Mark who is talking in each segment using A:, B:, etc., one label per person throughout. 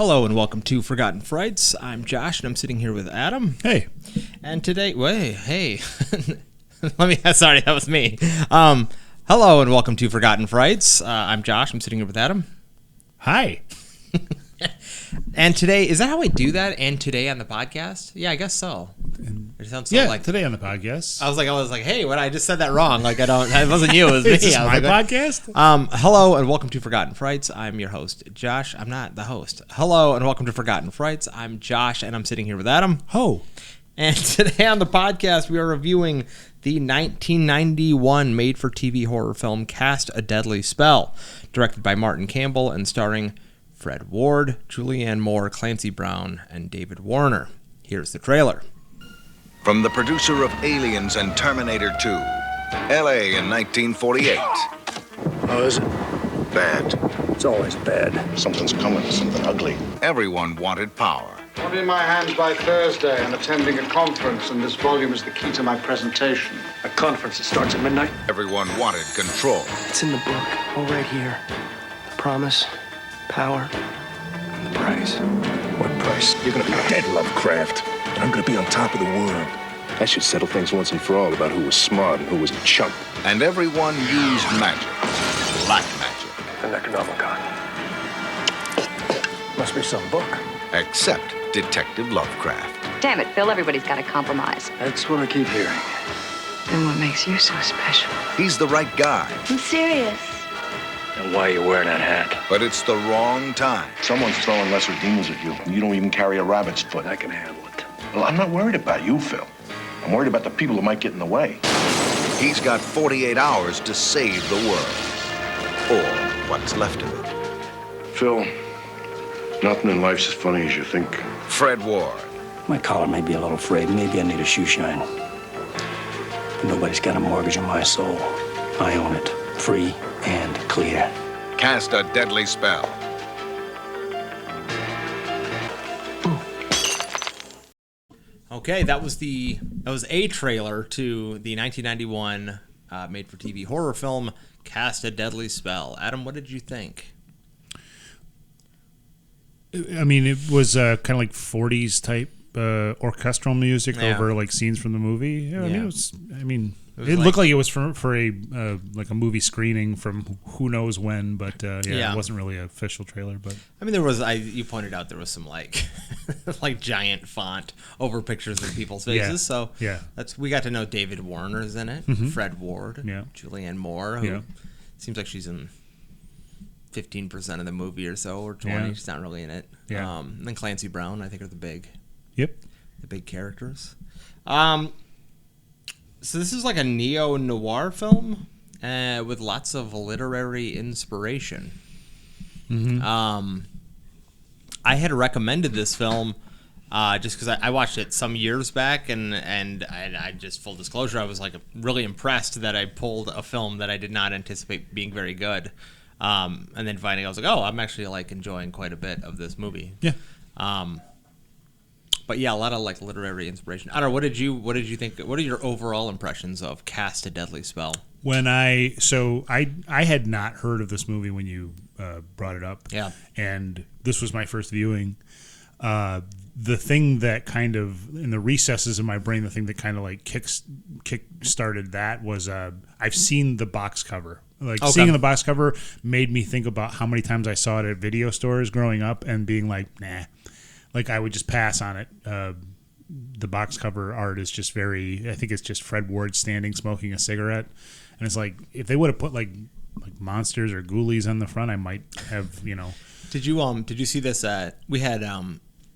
A: Hello and welcome to Forgotten Frights. I'm Josh and I'm sitting here with Adam.
B: Hey.
A: And today, hey. Sorry, that was me. Hello and welcome to Forgotten Frights. I'm Josh. I'm sitting here with Adam.
B: Hi.
A: And today, is that how I do that? And today on the podcast? Yeah, I guess so. It sounds so like
B: today on the podcast.
A: I was like, hey, what? I just said that wrong. Like it wasn't you, it was me.
B: Is this my
A: podcast? Hello and welcome to Forgotten Frights. I'm your host, Josh. I'm not the host. Hello and welcome to Forgotten Frights. I'm Josh and I'm sitting here with Adam.
B: Ho.
A: And today on the podcast, we are reviewing the 1991 made-for-TV horror film Cast a Deadly Spell, directed by Martin Campbell and starring Fred Ward, Julianne Moore, Clancy Brown, and David Warner. Here's the trailer.
C: From the producer of Aliens and Terminator 2, L.A. in 1948.
D: How is it?
C: Bad.
D: It's always bad.
C: Something's coming, something ugly. Everyone wanted power.
E: I'll be in my hands by Thursday. I'm attending a conference, and this volume is the key to my presentation.
D: A conference that starts at midnight?
C: Everyone wanted control.
F: It's in the book, all right here. The promise, power, and the price.
D: What price? You're gonna be dead, Lovecraft. And I'm gonna be on top of the world. That should settle things once and for all about who was smart and who was a chump.
C: And everyone used magic. Black magic.
D: The Necronomicon. Must be some book.
C: Except Detective Lovecraft.
G: Damn it, Phil, everybody's got to compromise.
D: That's what I keep hearing.
G: And what makes you so special?
C: He's the right guy,
G: I'm serious.
D: And why are you wearing that hat?
C: but it's the wrong time.
H: Someone's throwing lesser demons at you, and you don't even carry a rabbit's foot.
D: I can handle it.
H: Well, I'm not worried about you, Phil. I'm worried about the people who might get in the way.
C: He's got 48 hours to save the world. Or what's left of it.
H: Phil, nothing in life's as funny as you think.
C: Fred Ward.
F: My collar may be a little frayed. Maybe I need a shoe shine. But nobody's got a mortgage on my soul. I own it. Free and clear.
C: Cast a Deadly Spell.
A: Okay, that was a trailer to the 1991 made-for-TV horror film Cast a Deadly Spell. Adam, what did you think?
B: I mean, it was kind of like 40s type orchestral music over like scenes from the movie. Yeah, it looked like it was for a like a movie screening from who knows when, but it wasn't really an official trailer. But
A: I mean, there was. You pointed out there was some like like giant font over pictures of people's faces. We got to know David Warner's in it, Fred Ward, Julianne Moore, who seems like she's in 15% of the movie or so, or 20. Yeah. She's not really in it. Yeah. And then Clancy Brown, I think, are the big characters. So this is like a neo-noir film with lots of literary inspiration. Mm-hmm. I had recommended this film just because I watched it some years back, and I just, full disclosure, I was like really impressed that I pulled a film that I did not anticipate being very good. And then finding, I was like, oh, I'm actually like enjoying quite a bit of this movie. Yeah. But yeah, a lot of like literary inspiration. I don't know. What did you think? What are your overall impressions of Cast a Deadly Spell?
B: When I had not heard of this movie when you brought it up. Yeah. And this was my first viewing. The thing that kind of, in the recesses of my brain, the thing that kind of like kick started that was I've seen the box cover. Seeing the box cover made me think about how many times I saw it at video stores growing up and being like, nah. Like, I would just pass on it. The box cover art is just I think it's just Fred Ward standing smoking a cigarette. And it's like, if they would have put like monsters or ghoulies on the front, I might have,
A: Did you see this we had,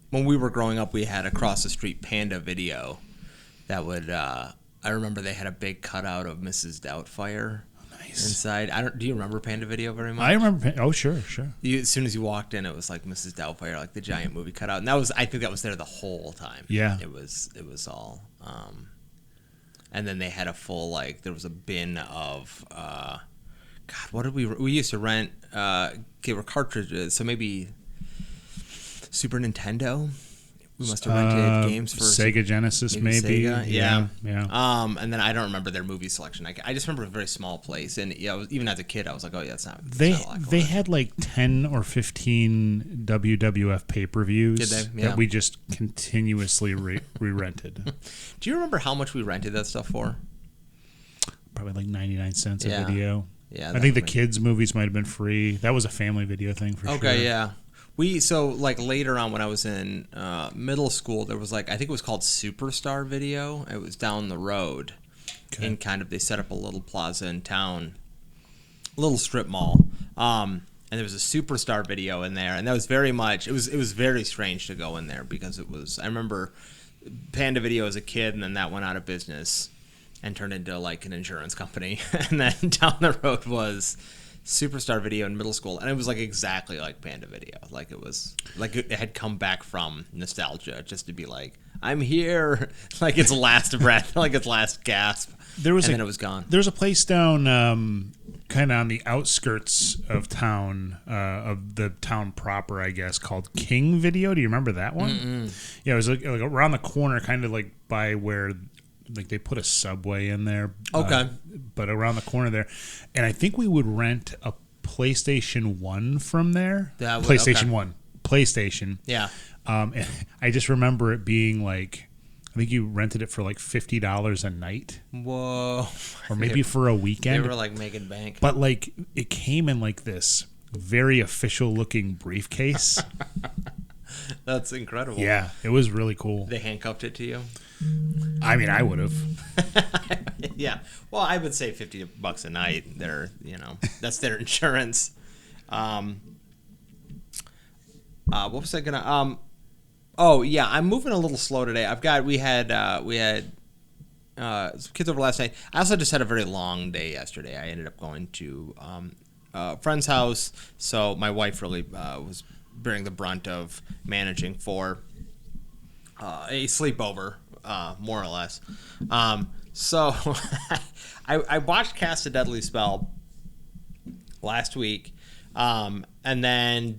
A: when we were growing up, we had across the street Panda Video that would, I remember they had a big cutout of Mrs. Doubtfire. Inside, do you remember Panda Video very much?
B: I remember. Oh, sure.
A: As soon as you walked in, it was like Mrs. Doubtfire, like the giant movie cutout, and I think that was there the whole time. Yeah, it was all. And then they had a full there was a bin of, what did we used to rent? They were cartridges, so maybe Super Nintendo. We must have rented games for
B: Sega Genesis, maybe.
A: Sega?
B: Yeah.
A: And then I don't remember their movie selection. I just remember a very small place, and even as a kid, I was like, "Oh yeah, it's not."
B: They had like 10 or 15 WWF pay-per-views that we just continuously re-rented.
A: Do you remember how much we rented that stuff for?
B: Probably like 99 cents a video.
A: Yeah,
B: I think the kids' movies might have been free. That was a family video thing for sure.
A: Okay, yeah. Later on when I was in middle school, there was I think it was called Superstar Video. It was down the road, and they set up a little plaza in town, a little strip mall, and there was a Superstar Video in there, and that was very much. It was very strange to go in there because it was. I remember Panda Video as a kid, and then that went out of business and turned into an insurance company, and then down the road was Superstar Video in middle school, and it was exactly like Panda Video. It was it had come back from nostalgia just to be I'm here, its last breath, its last gasp. Then it was gone.
B: There was a place down kind of on the outskirts of town, of the town proper, I guess, called King Video. Do you remember that one?
A: Mm-mm.
B: Yeah, it was around the corner, kind of by where they put a Subway in there.
A: Okay.
B: But around the corner there. And I think we would rent a PlayStation 1 from there. PlayStation 1. PlayStation.
A: Yeah.
B: And I just remember it being I think you rented it for $50 a night.
A: Whoa.
B: Or maybe for a weekend.
A: They were making bank.
B: But it came in this very official looking briefcase.
A: That's incredible.
B: Yeah, it was really cool.
A: They handcuffed it to you?
B: I mean, I would have.
A: Yeah. Well, I would say $50 a night. That's their insurance. What was I gonna? Oh yeah, I'm moving a little slow today. We had some kids over last night. I also just had a very long day yesterday. I ended up going to a friend's house, so my wife really was bearing the brunt of managing for a sleepover. More or less. So I watched Cast a Deadly Spell last week, and then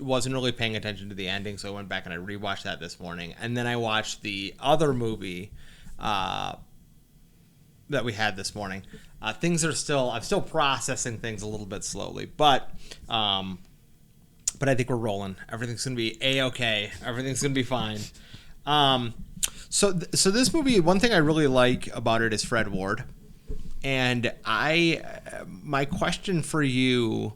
A: wasn't really paying attention to the ending, so I went back and I rewatched that this morning, and then I watched the other movie that we had this morning. I'm still processing things a little bit slowly, but I think we're rolling. Everything's gonna be A-okay. Everything's gonna be fine. So this movie, one thing I really like about it is Fred Ward, and my question for you,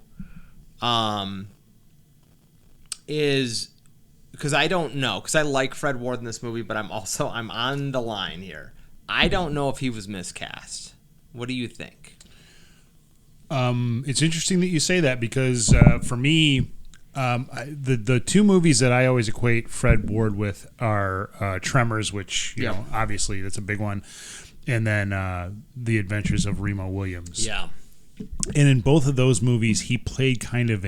A: is because I don't know, because I like Fred Ward in this movie, but I'm on the line here. I don't know if he was miscast. What do you think?
B: It's interesting that you say that because for me. The two movies that I always equate Fred Ward with are Tremors, which obviously that's a big one, and then The Adventures of Remo Williams.
A: Yeah,
B: and in both of those movies, he played kind of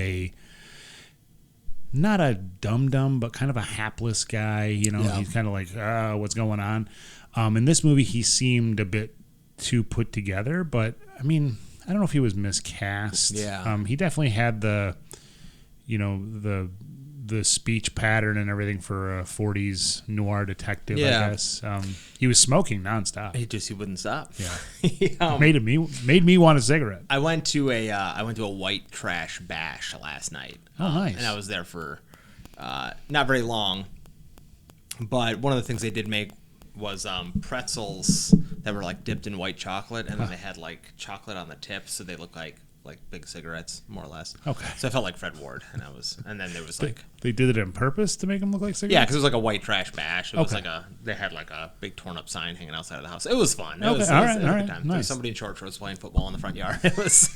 B: not a dum-dum, but kind of a hapless guy. He's kind of what's going on. In this movie, he seemed a bit too put together, but I mean, I don't know if he was miscast.
A: Yeah,
B: he definitely had the speech pattern and everything for a 40s noir detective, I guess. He was smoking nonstop.
A: He wouldn't stop.
B: Yeah. Made me want a cigarette.
A: I went to a white trash bash last night.
B: Oh, nice.
A: And I was there for not very long. But one of the things they did make was pretzels that were dipped in white chocolate, and then they had chocolate on the tips, so they look like big cigarettes, more or less.
B: Okay.
A: So I felt like Fred Ward, and then there was
B: they did it on purpose to make them look like cigarettes?
A: Yeah, because it was a white trash bash. It was they had a big torn up sign hanging outside of the house. It was fun. It was a good time.
B: Nice.
A: There was somebody in short shorts playing football in the front yard. It was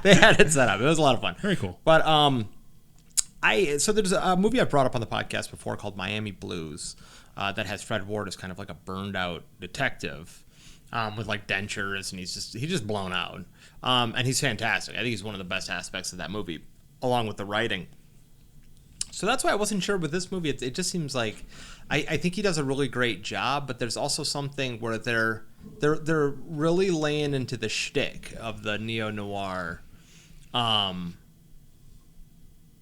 A: they had it set up. It was a lot of fun.
B: Very cool.
A: But so there's a movie I've brought up on the podcast before called Miami Blues that has Fred Ward as kind of a burned out detective. With dentures, and he's just blown out, and he's fantastic. I think he's one of the best aspects of that movie, along with the writing. So that's why I wasn't sure with this movie. It just seems like I think he does a really great job, but there's also something where they're really laying into the shtick of the neo-noir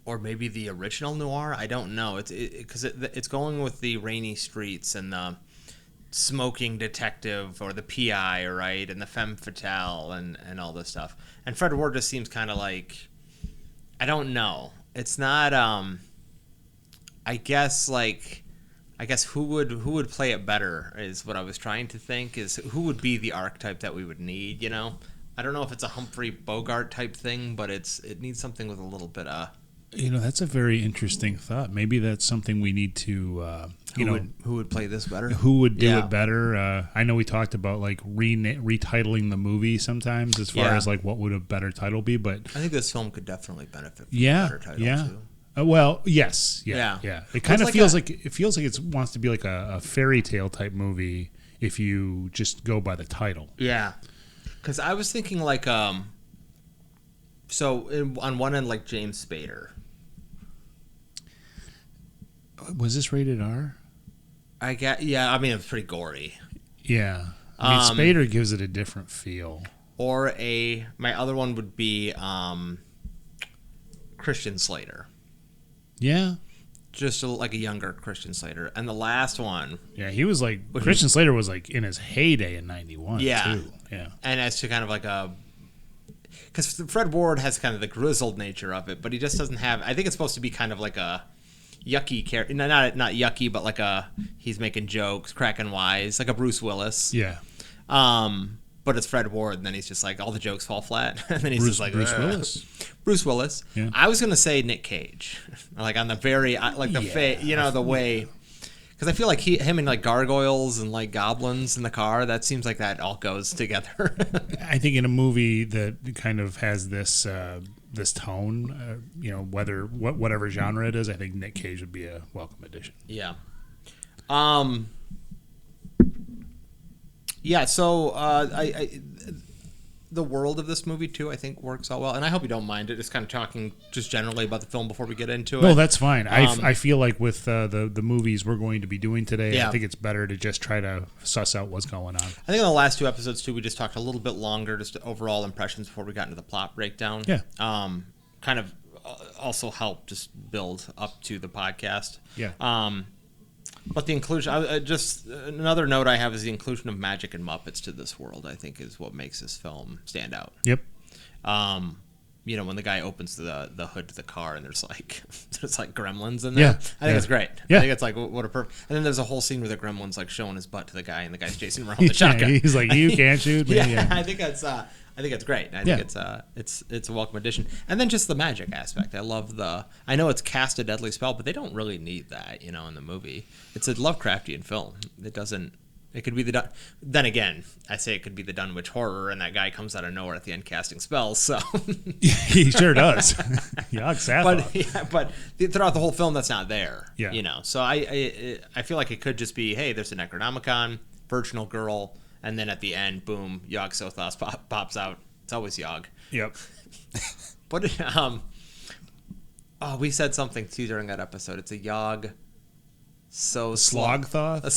A: or maybe the original noir. I don't know. It's going with the rainy streets and the smoking detective or the PI, right, and the femme fatale and all this stuff. And Fred Ward just seems kind of like, I don't know. It's not. I guess who would play it better is what I was trying to think. Is who would be the archetype that we would need? You know, I don't know if it's a Humphrey Bogart type thing, but it needs something with a little bit of.
B: You know, that's a very interesting thought. Maybe that's something we need to,
A: who would play this better?
B: Who would do it better? I know we talked about like retitling the movie sometimes as far as like what would a better title be, but
A: I think this film could definitely benefit from a better title too.
B: Well, yes, yeah. It kind of feels like it wants to be like a fairy tale type movie if you just go by the title.
A: Yeah, because I was thinking like on one end like James Spader.
B: Was this rated R?
A: I mean, it's pretty gory.
B: Yeah. I mean, Spader gives it a different feel.
A: Or my other one would be Christian Slater.
B: Yeah.
A: Just like a younger Christian Slater. And the last one.
B: Yeah, he was like, Christian Slater was like in his heyday in 91 too. Yeah.
A: And as to kind of like because Fred Ward has kind of the grizzled nature of it, but he just doesn't have, I think it's supposed to be kind of like a yucky character, not yucky, but like he's making jokes, cracking wise, like a Bruce Willis.
B: Yeah.
A: But it's Fred Ward, and then he's just like all the jokes fall flat, and then he's
B: Bruce,
A: just like
B: Bruce Willis.
A: Bruce Willis.
B: Yeah.
A: I was gonna say Nick Cage, like on the very the way, because I feel like him and like gargoyles and like goblins in the car. That seems like that all goes together.
B: I think in a movie that kind of has this this tone, whatever genre it is, I think Nick Cage would be a welcome addition.
A: Yeah. Yeah. So the world of this movie too, I think works out well, and I hope you don't mind it. Just kind of talking just generally about the film before we get into it.
B: No, that's fine. I feel like with the movies we're going to be doing today, I think it's better to just try to suss out what's going on. I
A: think in the last two episodes too, we just talked a little bit longer, just overall impressions before we got into the plot breakdown.
B: Yeah.
A: Kind of also helped just build up to the podcast.
B: Yeah.
A: But the inclusion, just another note I have is the inclusion of magic and Muppets to this world, I think, is what makes this film stand out.
B: Yep.
A: When the guy opens the hood to the car and there's like gremlins in there.
B: Yeah.
A: I think it's great.
B: Yeah.
A: I think it's like what a perfect. And then there's a whole scene where the gremlin's like showing his butt to the guy and the guy's chasing him around with the shotgun.
B: He's like, you can't shoot me.
A: Yeah. I think it's great. I think it's a welcome addition. And then just the magic aspect. I know it's cast a deadly spell, but they don't really need that, in the movie. It's a Lovecraftian film. It could be then again, I say it could be the Dunwich Horror, and that guy comes out of nowhere at the end casting spells, so.
B: He sure does.
A: But throughout the whole film, that's not there.
B: Yeah.
A: So I feel like it could just be, hey, there's a Necronomicon, virginal girl, and then at the end, boom, Yog-Sothoth pops out. It's always Yog.
B: Yep.
A: But we said something too during that episode. It's a Yog.
B: Slogthoth?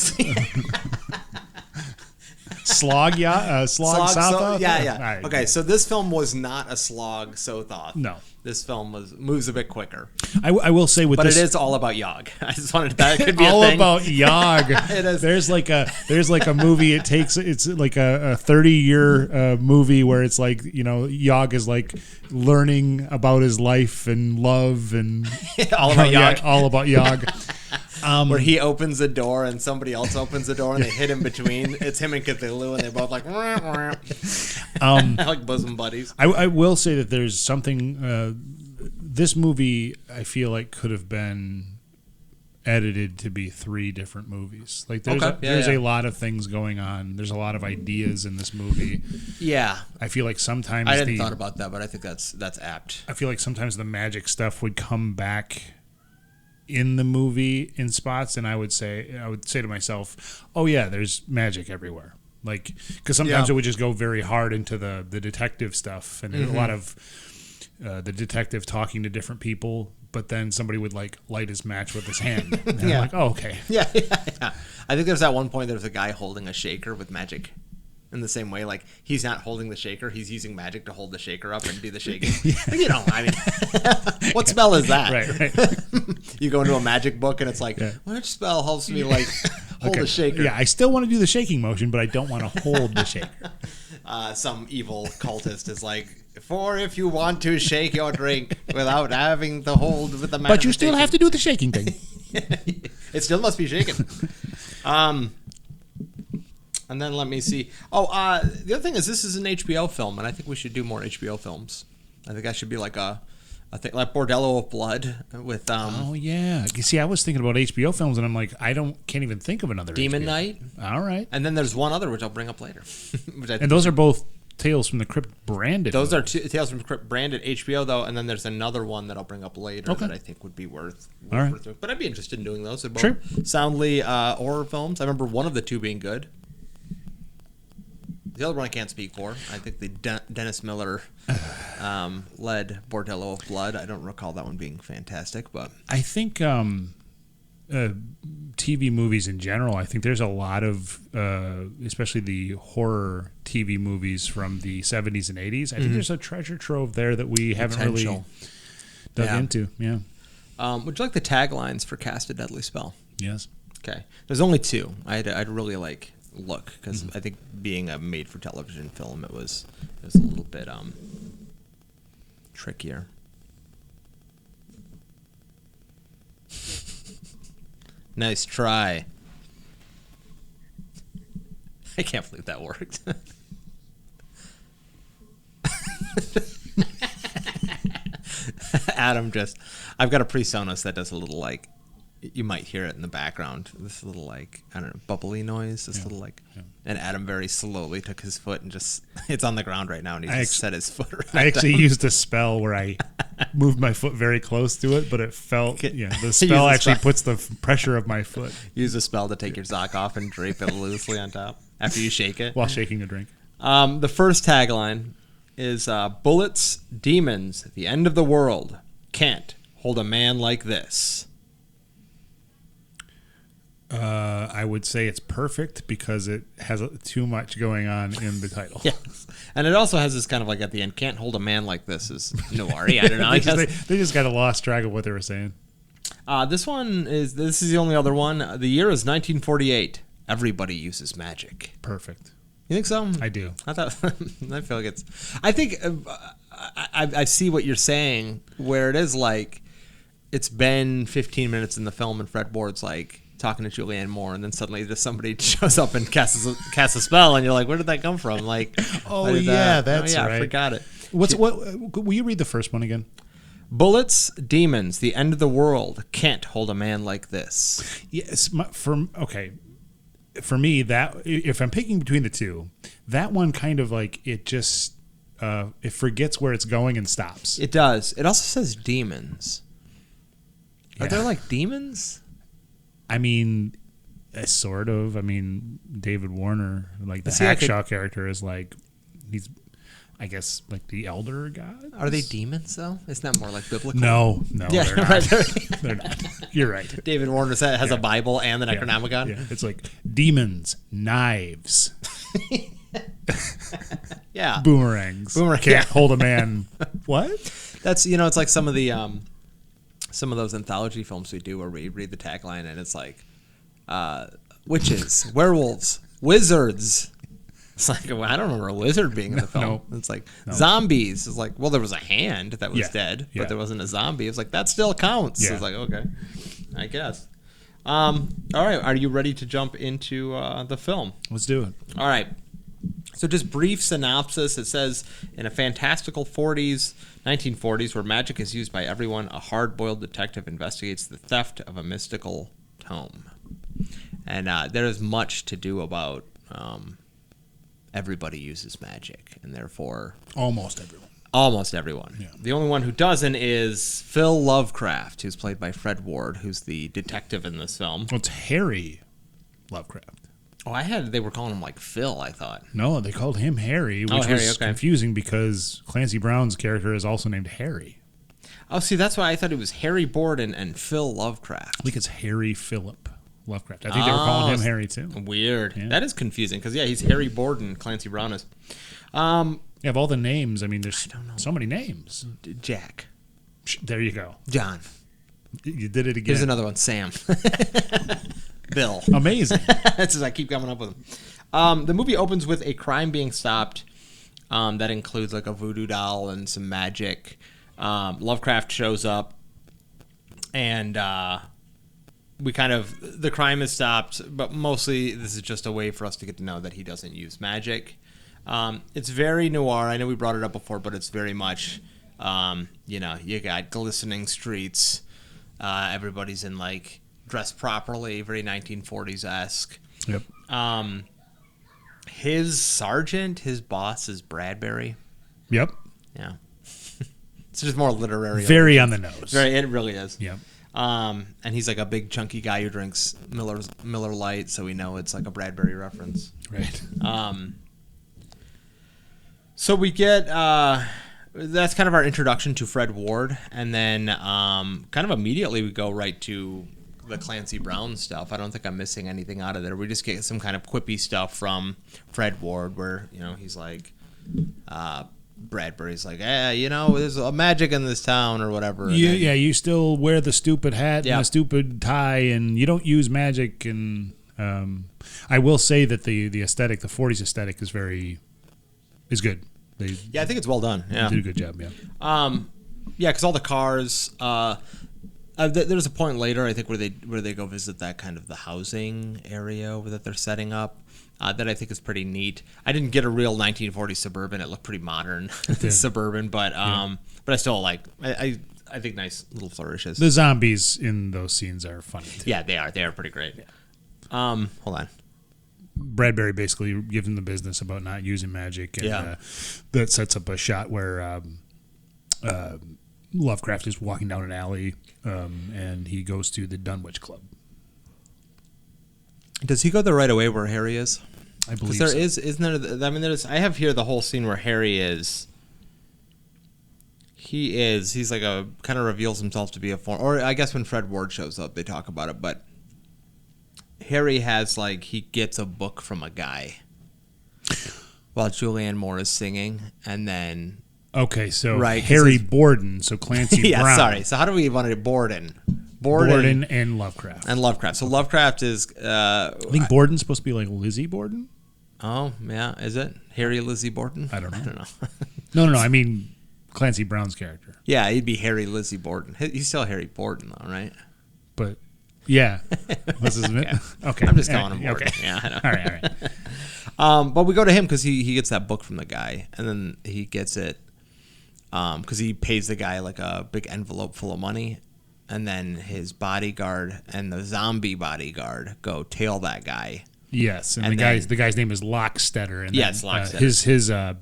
A: Slog
B: Sothoth?
A: Yeah.
B: Right.
A: Okay, so this film was not a Slog Sothoth.
B: No.
A: This film moves a bit quicker.
B: I will say
A: but it is all about Yog. I just wanted that could be
B: all
A: a thing.
B: About Yog.
A: It is.
B: There's like a movie. It's like a 30-year movie where it's like Yog is like learning about his life and love and
A: all about Yog.
B: All about Yog.
A: Where he opens the door and somebody else opens the door and they hit in between. It's him and Cthulhu and they both like like bosom buddies.
B: I will say that there's something. This movie I feel like could have been edited to be 3 different movies. Like there's a lot of things going on. There's a lot of ideas in this movie.
A: Yeah,
B: I feel like sometimes
A: I hadn't thought about that, but I think that's apt.
B: I feel like sometimes the magic stuff would come back in the movie in spots, and I would say to myself, oh yeah, there's magic everywhere. Like, because sometimes it would just go very hard into the detective stuff, and there's a lot of the detective talking to different people, but then somebody would like light his match with his hand. And I'm like, oh, okay.
A: Yeah. I think there's that one point there's a guy holding a shaker with magic in the same way. Like, he's not holding the shaker. He's using magic to hold the shaker up and do the shaking. You know, I mean, what spell is that?
B: Right.
A: You go into a magic book and it's like, which spell helps me, like, hold the shaker?
B: Yeah, I still want to do the shaking motion, but I don't want to hold the shaker.
A: Some evil cultist is like, for if you want to shake your drink without having to hold with the magic.
B: But you still have to do the shaking thing.
A: It still must be shaken. And then let me see. The other thing is, this is an HBO film, and I think we should do more HBO films. I think that should be like a thing, like Bordello of Blood with.
B: Oh yeah. You see, I was thinking about HBO films, and I'm like, can't even think of another.
A: Demon
B: HBO.
A: Knight.
B: All right.
A: And then there's one other which I'll bring up later.
B: And those are both Tales from the Crypt branded.
A: Those are Tales from the Crypt branded HBO though, and then there's another one that I'll bring up later that I think would be worth doing. But I'd be interested in doing those. They're both soundly horror films. I remember one of the two being good. The other one I can't speak for. I think the Dennis Miller led Bordello of Blood. I don't recall that one being fantastic, but
B: I think TV movies in general, I think there's a lot of, especially the horror TV movies from the 70s and 80s. I think there's a treasure trove there that we haven't really dug into. Yeah.
A: Would you like the taglines for Cast a Deadly Spell?
B: Yes.
A: Okay. There's only two. I'd really like look because I think being a made-for-television film, it was a little bit trickier. Nice try. I can't believe that worked. Adam I've got a PreSonus that does a little like, you might hear it in the background. This little like, I don't know, bubbly noise. This little like, and Adam very slowly took his foot and it's on the ground right now and he just set his foot right
B: I actually used a spell where I moved my foot very close to it, but it felt, the spell actually puts the pressure of my foot.
A: Use a spell to take your sock off and drape it loosely on top after you shake it.
B: While shaking a drink.
A: The first tagline is bullets, demons, the end of the world. Can't hold a man like this.
B: I would say it's perfect because it has too much going on in the title.
A: Yes. And it also has this kind of like at the end, can't hold a man like this is noir. I don't know.
B: They just got a lost track of what they were saying.
A: This is the only other one. The year is 1948. Everybody uses magic.
B: Perfect.
A: You think so?
B: I do.
A: I feel like I think I see what you're saying where it is like it's been 15 minutes in the film and Fred Ward's like talking to Julianne Moore, and then suddenly just somebody shows up and casts a spell, and you're like, where did that come from? Like,
B: that's right.
A: I forgot it.
B: Will you read the first one again?
A: Bullets, demons, the end of the world. Can't hold a man like this.
B: Yes, for me, that if I'm picking between the two, that one kind of like it just it forgets where it's going and stops.
A: It does. It also says demons. Are there like demons?
B: I mean, sort of. I mean, David Warner, like the Hackshaw character, is like he's, I guess, like the elder god.
A: Are they demons though? Isn't that more like biblical?
B: No, yeah, they're not. They're not. You're right.
A: David Warner has a Bible and the Necronomicon.
B: Yeah. It's like demons, knives, boomerangs. Can't hold a man. What?
A: That's it's like some of the some of those anthology films we do where we read the tagline and it's like witches, werewolves, wizards. It's like, well, I don't remember a wizard being in the film.
B: No.
A: It's like zombies. It's like, well, there was a hand that was dead, but there wasn't a zombie. It's like, that still counts. It's like, okay, I guess. All right, are you ready to jump into the film?
B: Let's do it.
A: All right. So just brief synopsis. It says, in a fantastical 1940s, where magic is used by everyone, a hard-boiled detective investigates the theft of a mystical tome. And there is much to do about everybody uses magic, and therefore...
B: Almost everyone.
A: Almost everyone. Yeah. The only one who doesn't is Phil Lovecraft, who's played by Fred Ward, who's the detective in this film.
B: Well, it's Harry Lovecraft.
A: Oh, they were calling him like Phil, I thought.
B: No, they called him Harry, which was confusing because Clancy Brown's character is also named Harry.
A: Oh, see, that's why I thought it was Harry Borden and Phil Lovecraft.
B: I think it's Harry Philip Lovecraft. I think they were calling him Harry too.
A: Weird.
B: Yeah.
A: That is confusing because he's Harry Borden. Clancy Brown is.
B: Yeah, of all the names, I mean, there's so many names.
A: Jack.
B: There you go.
A: John.
B: You did it again.
A: Here's another one. Sam. Bill.
B: Amazing.
A: That's as I keep coming up with them. The movie opens with a crime being stopped that includes like a voodoo doll and some magic. Lovecraft shows up, and the crime is stopped, but mostly this is just a way for us to get to know that he doesn't use magic. It's very noir. I know we brought it up before, but it's very much, you got glistening streets. Everybody's in like dressed properly, very 1940s-esque.
B: Yep.
A: His sergeant, his boss is Bradbury.
B: Yep.
A: Yeah. It's just more literary.
B: Very on the nose.
A: It really is.
B: Yep.
A: And he's like a big chunky guy who drinks Miller Lite, so we know it's like a Bradbury reference.
B: Right.
A: So we get that's kind of our introduction to Fred Ward, and then kind of immediately we go right to the Clancy Brown stuff. I don't think I'm missing anything out of there. We just get some kind of quippy stuff from Fred Ward where, he's like, Bradbury's like, there's a magic in this town or whatever.
B: You still wear the stupid hat and the stupid tie, and you don't use magic. And I will say that the aesthetic, the 40s aesthetic, is good.
A: I think it's well done. Yeah,
B: they did a good job. Yeah.
A: Because all the cars. There's a point later, I think, where they go visit that kind of the housing area that they're setting up. That I think is pretty neat. I didn't get a real 1940s suburban. It looked pretty modern suburban, but I still like. I think nice little flourishes.
B: The zombies in those scenes are funny too.
A: Yeah, they are. They are pretty great. Yeah. Hold on.
B: Bradbury basically gives him the business about not using magic, and that sets up a shot where Lovecraft is walking down an alley, and he goes to the Dunwich Club.
A: Does he go there right away where Harry is?
B: I believe
A: there isn't there? I mean, I have here the whole scene where Harry is. He's like kind of reveals himself to be a form, or I guess when Fred Ward shows up, they talk about it, but Harry has he gets a book from a guy while Julianne Moore is singing, and then.
B: Okay, so Harry Borden, so Clancy Brown.
A: Sorry. So how do we want it? Borden
B: and Lovecraft.
A: So Lovecraft is...
B: I think Borden's supposed to be like Lizzie Borden.
A: Oh, yeah. Is it? Harry Lizzie Borden?
B: I don't know. No. I mean, Clancy Brown's character.
A: Yeah, he'd be Harry Lizzie Borden. He's still Harry Borden, though, right?
B: But, yeah. This isn't it? Okay.
A: I'm just calling him Borden.
B: Okay.
A: Yeah, I know.
B: All right.
A: But we go to him because he gets that book from the guy, and then he gets it because he pays the guy like a big envelope full of money, and then his bodyguard and the zombie bodyguard go tail that guy.
B: Yes, and the guy's name is Lockstetter. And
A: Lockstetter.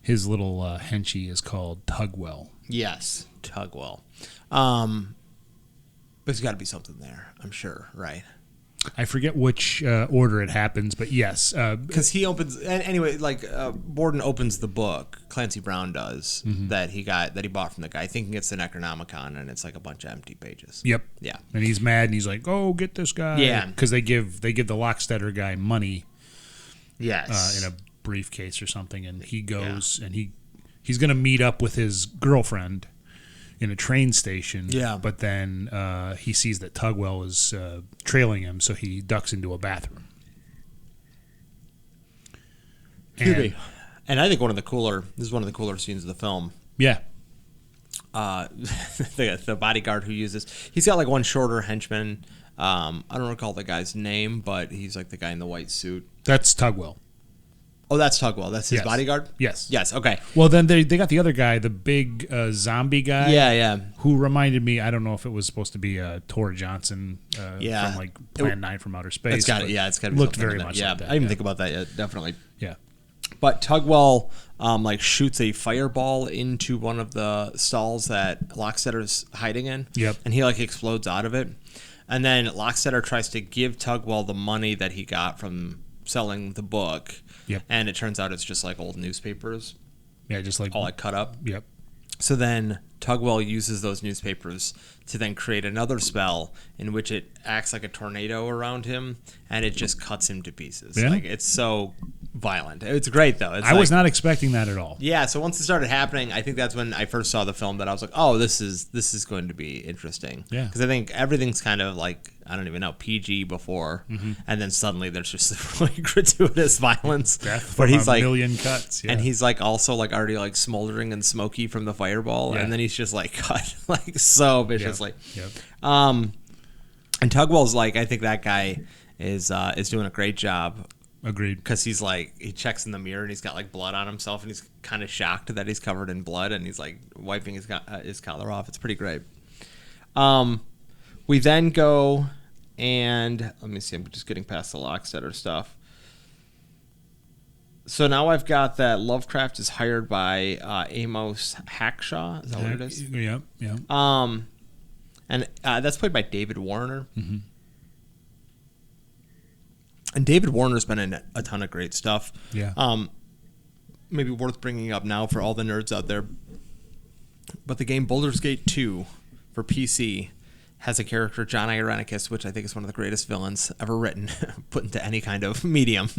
B: His little henchie is called Tugwell.
A: Yes, Tugwell. But there's got to be something there, I'm sure, right?
B: I forget which order it happens, but yes.
A: Because he opens... Anyway, Borden opens the book, Clancy Brown does, that he bought from the guy, thinking it's the Necronomicon, and it's like a bunch of empty pages.
B: Yep.
A: Yeah.
B: And he's mad, and he's like, oh, get this guy.
A: Yeah.
B: Because they give the Lockstetter guy money.
A: Yes.
B: In a briefcase or something, and he goes, and he's going to meet up with his girlfriend in a train station, but then he sees that Tugwell is trailing him, so he ducks into a bathroom.
A: And I think this is one of the cooler scenes of the film.
B: Yeah.
A: The bodyguard who he's got one shorter henchman. I don't recall the guy's name, but he's like the guy in the white suit.
B: That's Tugwell.
A: Oh, that's Tugwell. That's his bodyguard?
B: Yes.
A: Yes, okay.
B: Well, then they got the other guy, the big zombie guy.
A: Yeah.
B: Who reminded me, I don't know if it was supposed to be Tor Johnson from Plan 9 from Outer Space.
A: It's got to be
B: looked very much
A: like
B: that.
A: I didn't even think about that yet, definitely.
B: Yeah.
A: But Tugwell shoots a fireball into one of the stalls that Lockstetter's hiding in.
B: Yep.
A: And he explodes out of it. And then Lockstetter tries to give Tugwell the money that he got from selling the book.
B: Yep.
A: And it turns out it's just old newspapers.
B: Yeah, just
A: all cut up.
B: Yep.
A: So then Tugwell uses those newspapers to then create another spell in which it acts like a tornado around him, and it just cuts him to pieces.
B: Yeah.
A: Like, it's so violent. It's great, though.
B: I was not expecting that at all.
A: Yeah, so once it started happening, I think that's when I first saw the film that I was like, oh, this is going to be interesting.
B: Yeah.
A: Because I think everything's kind of like, I don't even know, PG before, and then suddenly there's just this really gratuitous violence.
B: Death
A: where
B: from
A: he's
B: a
A: like,
B: million cuts. Yeah.
A: and he's like also like already like smoldering and smoky from the fireball,
B: Yeah.
A: and then he's just like cut like so viciously.
B: Yep.
A: And Tugwell's like, I think that guy is doing a great job.
B: Agreed.
A: Because he's like, he checks in the mirror and he's got like blood on himself, and he's kind of shocked that he's covered in blood, and he's like wiping his collar off. It's pretty great. We then go and let me see. I'm just getting past the Lockstetter stuff. So now I've got that Lovecraft is hired by Amos Hackshaw. Is that what it is?
B: Yep. Yep.
A: And that's played by David Warner.
B: Mm-hmm.
A: And David Warner's been in a ton of great stuff.
B: Yeah.
A: Maybe worth bringing up now for all the nerds out there. But the game Baldur's Gate 2 for PC has a character, John Irenicus, which I think is one of the greatest villains ever written, put into any kind of medium.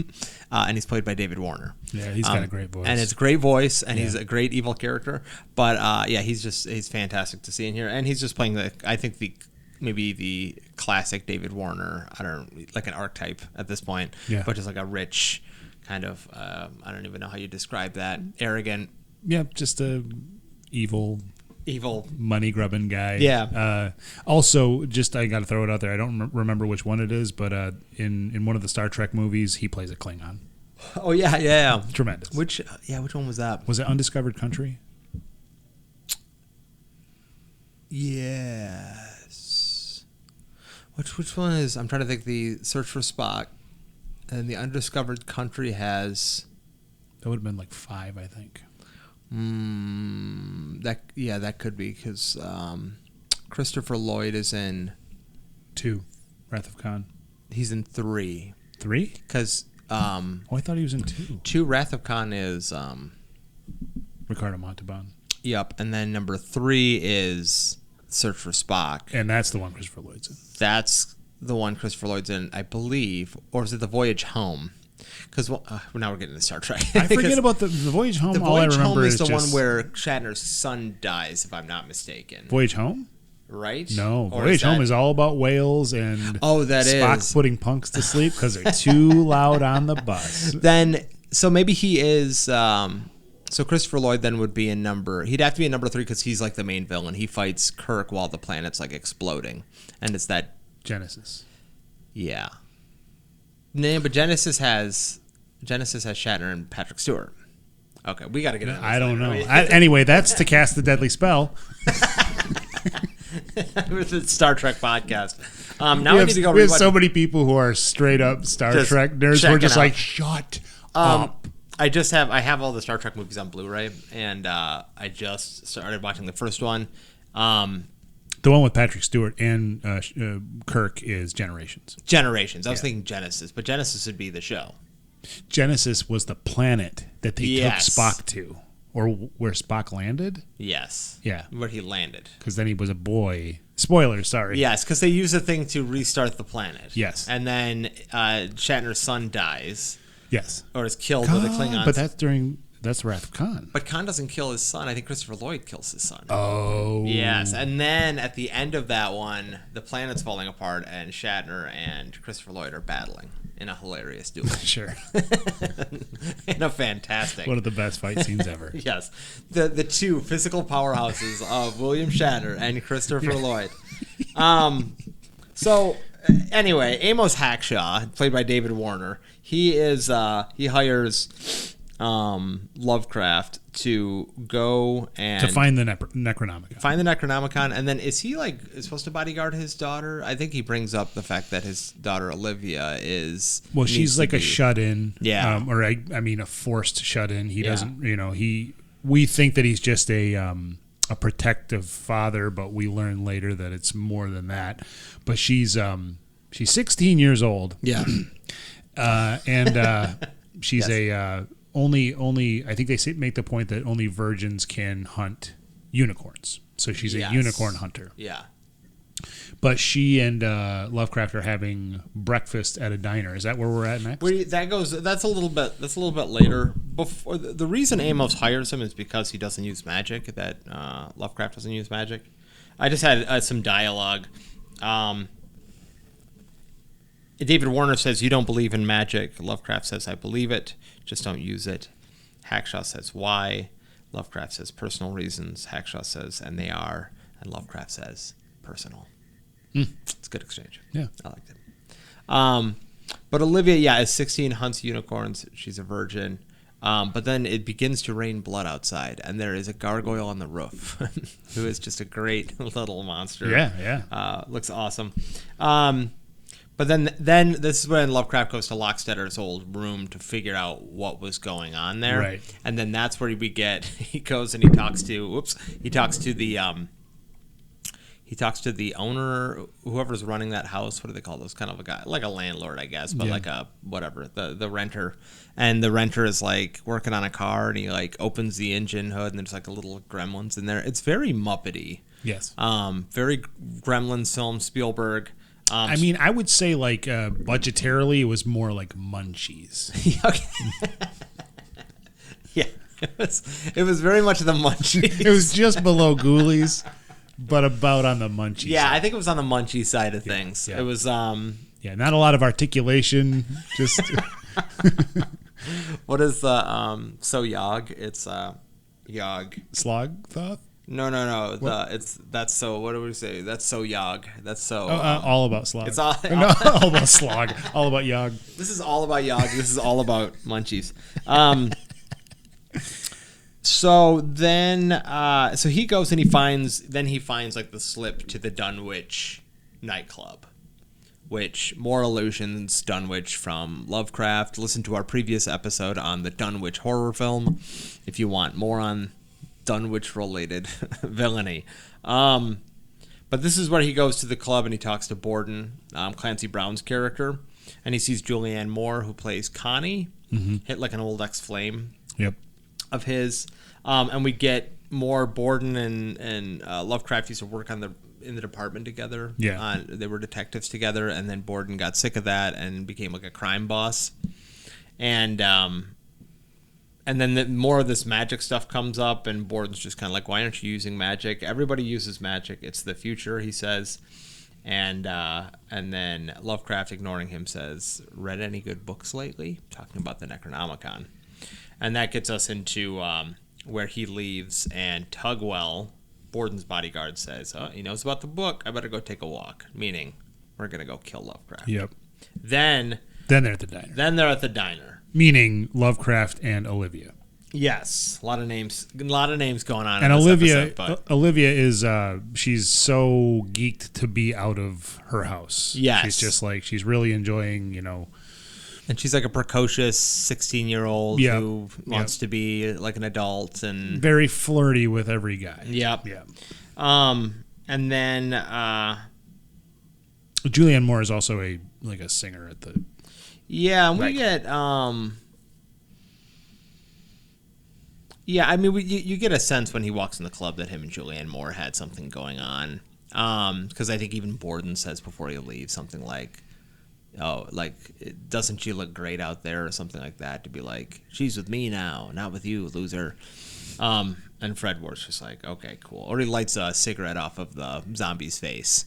A: And he's played by David Warner.
B: Yeah, he's got a great voice.
A: And it's a great voice, and he's a great evil character. But yeah, he's fantastic to see in here. And he's just playing maybe the classic David Warner, like an archetype at this point, but just like a rich kind of, I don't even know how you describe that, arrogant.
B: Yeah, just a evil money grubbing guy.
A: Yeah.
B: Also, just I got to throw it out there. I don't remember which one it is, but in one of the Star Trek movies, he plays a Klingon.
A: Oh yeah.
B: Tremendous.
A: Which one was that?
B: Was it Undiscovered Country?
A: Yes. Which one is? I'm trying to think. The Search for Spock and the Undiscovered Country has.
B: That would have been like 5, I think.
A: That could be because Christopher Lloyd is in
B: 2, Wrath of Khan.
A: He's in 3.
B: 3?
A: Because
B: I thought he was in 2.
A: 2, Wrath of Khan is
B: Ricardo Montalban.
A: Yep, and then number 3 is Search for Spock,
B: and that's the one Christopher Lloyd's in.
A: That's the one Christopher Lloyd's in, I believe, or is it The Voyage Home? Because now we're getting to Star Trek.
B: I forget about the Voyage Home.
A: The
B: All
A: Voyage
B: I remember
A: Home is the
B: just
A: one where Shatner's son dies, if I'm not mistaken.
B: Voyage Home?
A: Right?
B: No,
A: or
B: Voyage Home is all about whales and Spock putting punks to sleep because they're too loud on the bus.
A: So maybe he is. So Christopher Lloyd then would be in he'd have to be in number 3 because he's like the main villain. He fights Kirk while the planet's like exploding, and it's that
B: Genesis.
A: Yeah. No, but Genesis has Shatner and Patrick Stewart. Okay, we got to get into this.
B: I don't know. Anyway, that's to cast the deadly spell.
A: With the Star Trek podcast. Now we need to go.
B: We have so many people who are straight up Star Trek nerds. We're just like, shut up.
A: I have all the Star Trek movies on Blu-ray, and I just started watching the first one.
B: The one with Patrick Stewart and Kirk is Generations.
A: I was thinking Genesis, but Genesis would be the show.
B: Genesis was the planet that they took Spock to, or where Spock landed.
A: Yes.
B: Yeah.
A: Where he landed.
B: Because then he was a boy. Spoilers, sorry.
A: Yes, because they use a thing to restart the planet.
B: Yes.
A: And then Shatner's son dies.
B: Yes.
A: Or is killed with the Klingons.
B: But that's Wrath of Khan.
A: But Khan doesn't kill his son. I think Christopher Lloyd kills his son.
B: Oh.
A: Yes. And then at the end of that one, the planet's falling apart, and Shatner and Christopher Lloyd are battling in a hilarious duel.
B: Sure.
A: In a fantastic.
B: One of the best fight scenes ever.
A: Yes. The two physical powerhouses of William Shatner and Christopher Lloyd. So anyway, Amos Hackshaw, played by David Warner, he hires Lovecraft to go and
B: to find the Necronomicon.
A: Find the Necronomicon, and then is supposed to bodyguard his daughter? I think he brings up the fact that his daughter Olivia is
B: she's like a shut-in,
A: or
B: a forced shut-in. He doesn't, we think that he's just a protective father, but we learn later that it's more than that. But she's 16 years old, and she's only I think they make the point that only virgins can hunt unicorns. So she's a unicorn hunter.
A: Yeah.
B: But she and Lovecraft are having breakfast at a diner. Is that where we're at next?
A: That's a little bit later. Before the reason Amos hires him is because he doesn't use magic. That Lovecraft doesn't use magic. I just had some dialogue. David Warner says, "You don't believe in magic." Lovecraft says, "I believe it, just don't use it." Hackshaw says, "Why?" Lovecraft says, "Personal reasons." Hackshaw says, "And they are." And Lovecraft says, "Personal." It's a good exchange.
B: Yeah.
A: I liked it. But Olivia, is 16, hunts unicorns. She's a virgin. But then it begins to rain blood outside, and there is a gargoyle on the roof, who is just a great little monster.
B: Yeah.
A: Looks awesome. But then this is when Lovecraft goes to Lockstetter's old room to figure out what was going on there.
B: Right.
A: And then that's where he goes and he talks to the owner, whoever's running that house. What do they call those? Kind of a guy, like a landlord, I guess, but like a whatever, the renter. And the renter is like working on a car, and he like opens the engine hood, and there's like a little gremlins in there. It's very Muppety.
B: Yes.
A: Very Gremlins film, Spielberg.
B: I mean, I would say like budgetarily, it was more like Munchies.
A: Yeah, it was very much the Munchies.
B: It was just below Ghoulies, but about on the Munchies.
A: Yeah,
B: side.
A: I think it was on the Munchie side of things.
B: Yeah.
A: It was
B: not a lot of articulation. Just
A: what is the so Yog? It's Yog.
B: Slogthoth?
A: No. That's so. What do we say? That's so Yog. That's so.
B: All about Slog.
A: It's all
B: all about Slog. All about Yog.
A: This is all about Yog. This is all about Munchies. So then, so he goes and he finds like the slip to the Dunwich nightclub, which more allusions Dunwich from Lovecraft. Listen to our previous episode on the Dunwich horror film if you want more on Dunwich-related villainy. But this is where he goes to the club and he talks to Borden, Clancy Brown's character, and he sees Julianne Moore, who plays Connie, hit like an old ex-flame of his. And we get more Borden and Lovecraft used to work in the department together.
B: Yeah.
A: They were detectives together, and then Borden got sick of that and became like a crime boss. And then more of this magic stuff comes up, and Borden's just kind of like, why aren't you using magic? Everybody uses magic. It's the future, he says. And then Lovecraft, ignoring him, says, read any good books lately? Talking about the Necronomicon. And that gets us into where he leaves, and Tugwell, Borden's bodyguard, says, oh, he knows about the book. I better go take a walk. Meaning, we're going to go kill Lovecraft.
B: Yep.
A: Then
B: they're at the diner.
A: They're at the diner.
B: Meaning Lovecraft and Olivia.
A: Yes, a lot of names going on.
B: And
A: in this
B: Olivia,
A: episode,
B: Olivia is she's so geeked to be out of her house.
A: Yes,
B: she's just like she's really enjoying,
A: And she's like a precocious 16-year-old who wants to be like an adult and
B: very flirty with every guy.
A: Yep.
B: Yeah.
A: And then
B: Julianne Moore is also a singer at the.
A: Yeah, and we get yeah, I mean, you get a sense when he walks in the club that him and Julianne Moore had something going on. Because I think even Borden says before he leaves something like, oh, like, doesn't she look great out there or something like that, to be like, she's with me now, not with you, loser. And Fred Ward's just like, okay, cool. Or he lights a cigarette off of the zombie's face.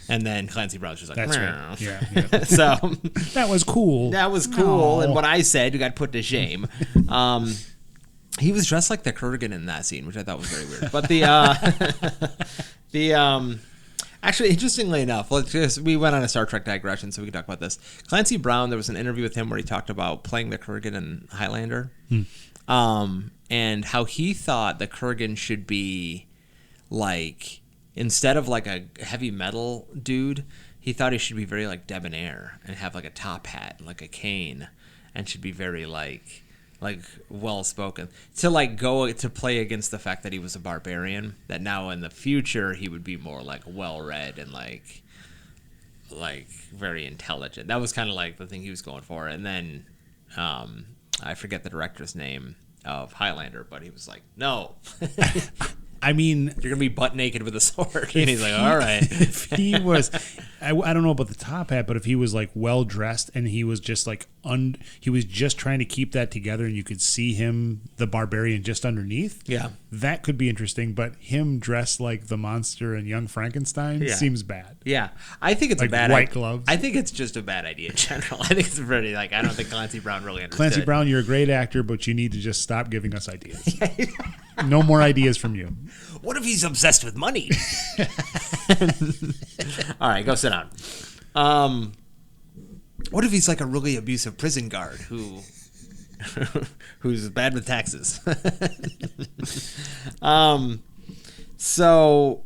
A: And then Clancy Brown's just like,
B: that's right. Yeah.
A: So
B: that was cool.
A: That was cool. No. And what I said got put to shame. He was dressed like the Kurgan in that scene, which I thought was very weird. But actually, interestingly enough, we went on a Star Trek digression, so we can talk about this. Clancy Brown, there was an interview with him where he talked about playing the Kurgan in Highlander, and how he thought the Kurgan should be like, instead of like a heavy metal dude, he thought he should be very like debonair and have like a top hat and like a cane, and should be very like well spoken, to like go to play against the fact that he was a barbarian, that now in the future he would be more like well read and like very intelligent. That was kind of like the thing he was going for. And then I forget the director's name of Highlander, but he was like, no.
B: I mean,
A: you're gonna be butt naked with a sword. And he's like, all right.
B: If he was, I don't know about the top hat, but if he was like well dressed and he was just like he was just trying to keep that together, and you could see him, the barbarian, just underneath.
A: Yeah,
B: that could be interesting. But him dressed like the monster in Young Frankenstein seems bad.
A: Yeah, I think it's
B: like
A: a bad
B: white gloves.
A: I think it's just a bad idea in general. I think it's pretty like I don't think Clancy Brown really understood.
B: Clancy Brown, you're a great actor, but you need to just stop giving us ideas. No more ideas from you.
A: What if he's obsessed with money? All right, go sit down. What if he's like a really abusive prison guard who's bad with taxes? So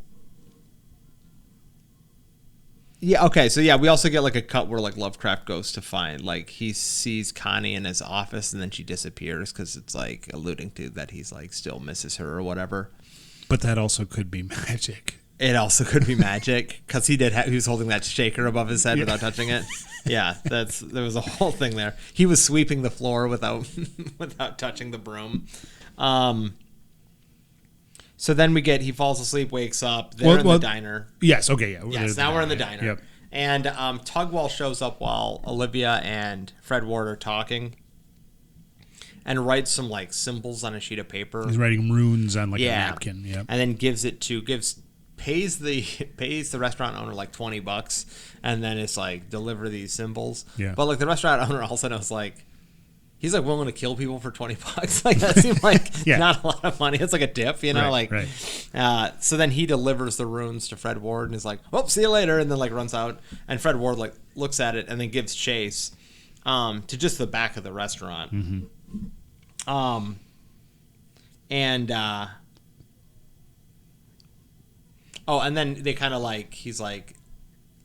A: yeah, okay, so yeah, we also get like a cut where like Lovecraft goes to find, like he sees Connie in his office and then she disappears because it's like alluding to that he's like still misses her or whatever.
B: But that also could be magic.
A: It also could be magic because he was holding that shaker above his head without touching it. Yeah, there was a whole thing there. He was sweeping the floor without touching the broom. So then he falls asleep, wakes up. They're in the diner.
B: Yes, okay, yeah.
A: Yes, now we're in the diner.
B: Yep.
A: And Tugwell shows up while Olivia and Fred Ward are talking and writes some like symbols on a sheet of paper.
B: He's writing runes on like a napkin. Yep.
A: And then pays the restaurant owner like $20, and then it's like deliver these symbols.
B: Yeah.
A: But like the restaurant owner also knows like he's like willing to kill people for $20. Like that seemed like not a lot of money. It's like a tip, you know.
B: Right.
A: So then he delivers the runes to Fred Ward and is like, "Oh, see you later," and then like runs out. And Fred Ward like looks at it and then gives chase to just the back of the restaurant.
B: Mm-hmm.
A: And then they kind of like, he's like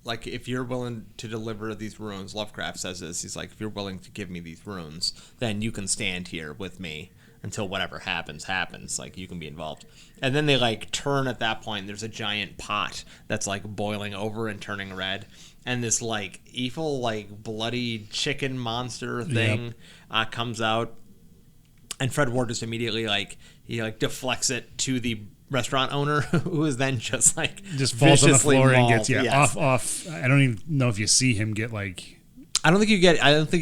A: if you're willing to deliver these runes, Lovecraft says this, he's like, if you're willing to give me these runes, then you can stand here with me until whatever happens, like you can be involved. And then they like turn at that point, there's a giant pot that's like boiling over and turning red. And this like evil, like bloody chicken monster thing comes out. And Fred Ward just immediately like, he like deflects it to the restaurant owner, who is then just like
B: falls on the floor
A: mauled.
B: And gets off. I don't even know if you see him get like.
A: I don't think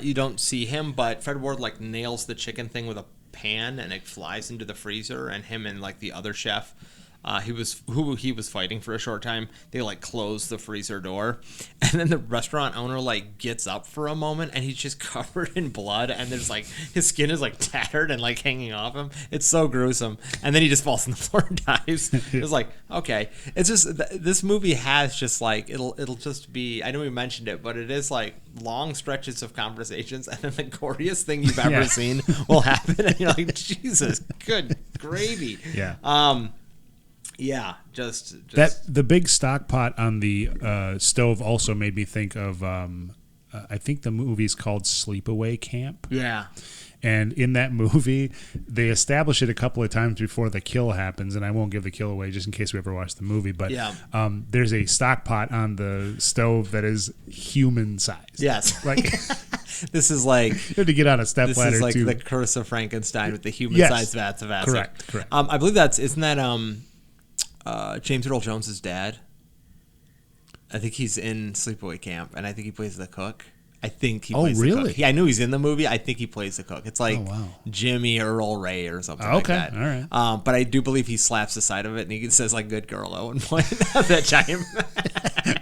A: you don't see him, but Fred Ward like nails the chicken thing with a pan and it flies into the freezer, and him and like the other chef, he was fighting for a short time, they like close the freezer door, and then the restaurant owner like gets up for a moment and he's just covered in blood, and there's like his skin is like tattered and like hanging off him. It's so gruesome. And then he just falls on the floor and dies. It's like, okay, it's just this movie has just like it'll just be, I know we mentioned it, but it is like long stretches of conversations, and then the goriest thing you've ever seen will happen, and you're like, Jesus, good gravy. Yeah, just
B: that the big stock pot on the stove also made me think of I think the movie's called Sleepaway Camp.
A: Yeah.
B: And in that movie, they establish it a couple of times before the kill happens, and I won't give the kill away just in case we ever watch the movie, but there's a stock pot on the stove that is human sized.
A: Yes.
B: Like
A: this is like
B: you have to get on a step ladder.
A: This is like the Curse of Frankenstein with the human sized vats of acid.
B: Correct.
A: I believe isn't that James Earl Jones' dad? I think he's in Sleepaway Camp, and I think he plays the cook. I think he plays the cook. Yeah, I knew he's in the movie. I think he plays the cook. It's like Jimmy Earl Ray or something like that.
B: All right.
A: But I do believe he slaps the side of it, and he says like "good girl" at one point. That giant.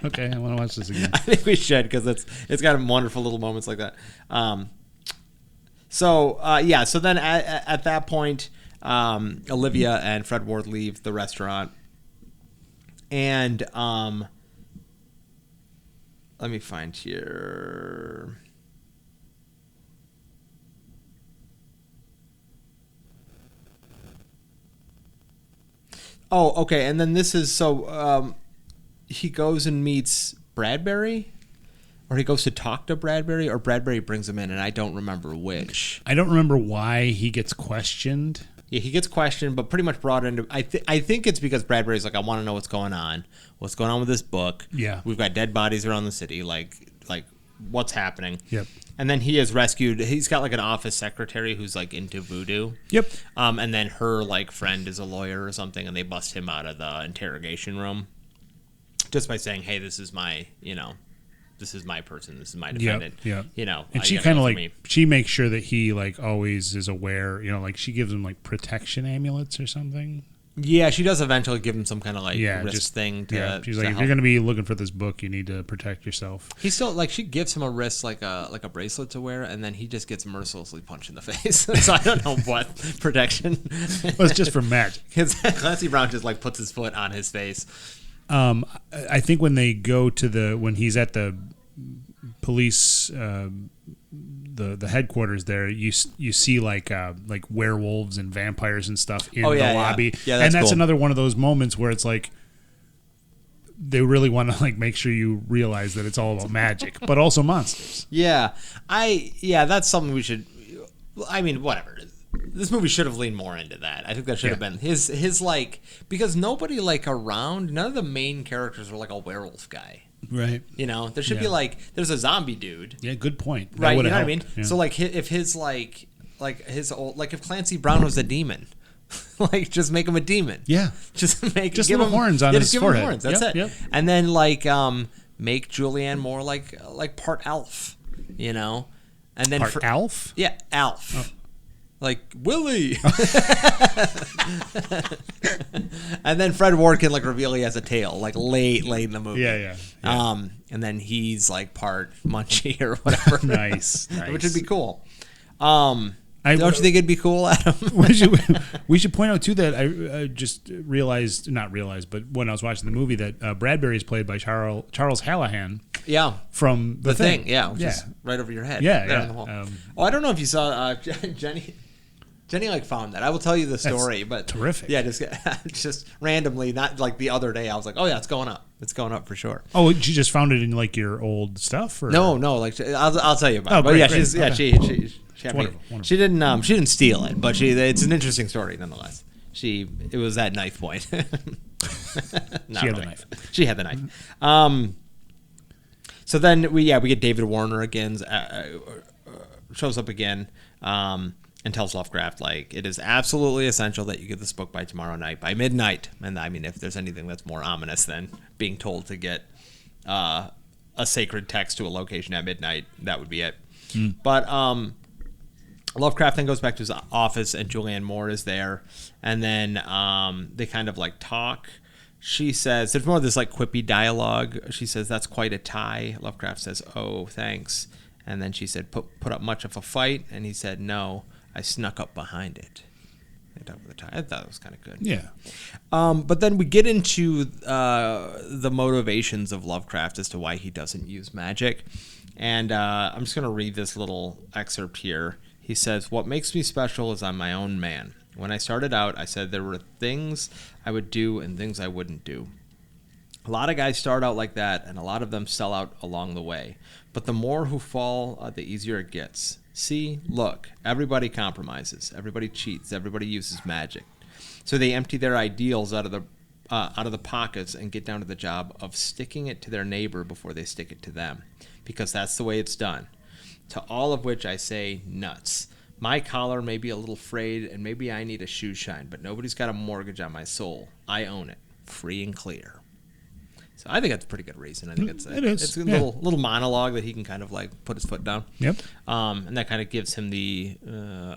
B: Okay, I want to watch this again.
A: I think we should, because it's got wonderful little moments like that. So then at that point, Olivia and Fred Ward leave the restaurant, and let me find here. Oh, okay. And then this is he goes and meets Bradbury, or he goes to talk to Bradbury, or Bradbury brings him in, and I don't remember which.
B: I don't remember why he gets questioned.
A: Yeah, he gets questioned, but pretty much brought into. I think it's because Bradbury's like, I want to know what's going on with this book.
B: Yeah,
A: we've got dead bodies around the city. Like what's happening.
B: Yep.
A: And then he is rescued. He's got like an office secretary who's like into voodoo.
B: Yep.
A: And then her like friend is a lawyer or something, and they bust him out of the interrogation room just by saying, "Hey, this is my, this is my person. This is my defendant."
B: Yeah. And
A: she
B: kind of like she makes sure that he like always is aware. Like she gives him like protection amulets or something.
A: Yeah, she does eventually give him some kind of like wrist thing.
B: She's like, if you're going to be looking for this book, you need to protect yourself.
A: He's still like, she gives him a wrist like a bracelet to wear, and then he just gets mercilessly punched in the face. So I don't know what protection.
B: Well, it's just for magic.
A: Clancy Brown just like puts his foot on his face.
B: I think when they go to when he's at the police, the headquarters there, you see like werewolves and vampires and stuff in the lobby.
A: Yeah,
B: and that's
A: cool.
B: another one of those moments where it's like they really want to like make sure you realize that it's all about magic, but also monsters.
A: That's something we should. I mean, whatever. This movie should have leaned more into that. I think that should have been his like, because nobody like around. None of the main characters are like a werewolf guy.
B: Right.
A: There should be like, there's a zombie dude.
B: Yeah, good point.
A: Right, you know what I mean? Yeah. So like if his if Clancy Brown was a demon, like just make him a demon.
B: Yeah.
A: Just
B: give little him horns on his forehead.
A: Horns. That's it. Yep. And then like make Julianne Moore like part elf, and then
B: part elf?
A: Yeah, elf. Oh. Like Willie. And then Fred Ward can like reveal he has a tail, like late in the movie.
B: Yeah.
A: And then he's like part Munchie or whatever.
B: Nice.
A: Which would be cool. Don't you think it'd be cool, Adam?
B: we should point out too that I just not realized, but when I was watching the movie that Bradbury is played by Charles Hallahan.
A: Yeah,
B: from the thing.
A: Yeah, which is right over your head.
B: Yeah.
A: I don't know if you saw Jenny. Jenny like found that. I will tell you the story, but
B: terrific.
A: Yeah, just randomly, not like the other day. I was like, oh yeah, it's going up. It's going up for sure.
B: Oh, you just found it in like your old stuff? Or?
A: No, like I'll tell you about it. But
B: great.
A: She didn't steal it, but it's an interesting story nonetheless. It was that knife point.
B: She had the knife.
A: She had the knife. So then we get David Warner again, shows up again, and tells Lovecraft like it is absolutely essential that you get this book by tomorrow night, by midnight. And I mean, if there's anything that's more ominous than being told to get a sacred text to a location at midnight, that would be it. But Lovecraft then goes back to his office, and Julianne Moore is there, and then they kind of like talk. She says, there's more of this like quippy dialogue. She says, "That's quite a tie." Lovecraft says, "Oh, thanks." And then she said, put up much of a fight? And he said, "No, I snuck up behind it." They talk about the tie. I thought it was kind of good.
B: Yeah.
A: But then we get into the motivations of Lovecraft as to why he doesn't use magic. And I'm just going to read this little excerpt here. He says, "What makes me special is I'm my own man. When I started out, I said there were things I would do and things I wouldn't do. A lot of guys start out like that, and a lot of them sell out along the way. But the more who fall, the easier it gets. See, look, everybody compromises, everybody cheats, everybody uses magic. So they empty their ideals out of the pockets and get down to the job of sticking it to their neighbor before they stick it to them, because that's the way it's done. To all of which I say, nuts. My collar may be a little frayed, and maybe I need a shoe shine, but nobody's got a mortgage on my soul. I own it, free and clear." So I think that's a pretty good reason. I think it's a little monologue that he can kind of like put his foot down.
B: Yep.
A: And that kind of gives him the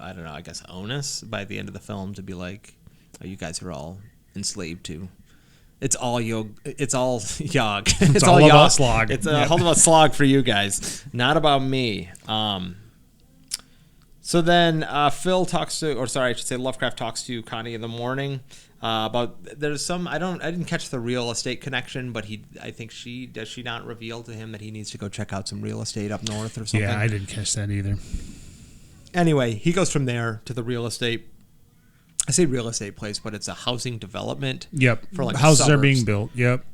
A: I guess onus by the end of the film to be like, "Oh, you guys are all enslaved to. It's all yog. It's all yog.
B: It's all about slog.
A: It's all about slog for you guys, not about me." So then Lovecraft talks to Connie in the morning about there's some I didn't catch the real estate connection, but I think she not reveal to him that he needs to go check out some real estate up north or something.
B: Yeah, I didn't catch that either.
A: Anyway, he goes from there to the real estate. I say real estate place, but it's a housing development.
B: Yep.
A: For like
B: houses
A: suburbs.
B: are being built. Yep.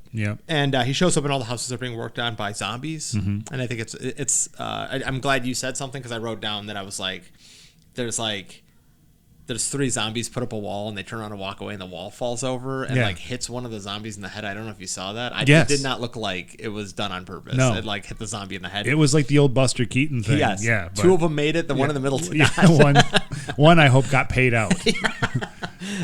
A: And he shows up and all the houses are being worked on by zombies. Mm-hmm. And I think it's I'm glad you said something, because I wrote down that I was like, there's there's 3 zombies put up a wall and they turn around and walk away and the wall falls over and like hits one of the zombies in the head. I don't know if you saw that. It did not look like it was done on purpose.
B: No.
A: It like hit the zombie in the head.
B: It was like the old Buster Keaton thing.
A: Yes.
B: Yeah.
A: But 2 of them made it. The one in the middle did not.
B: One I hope got paid out.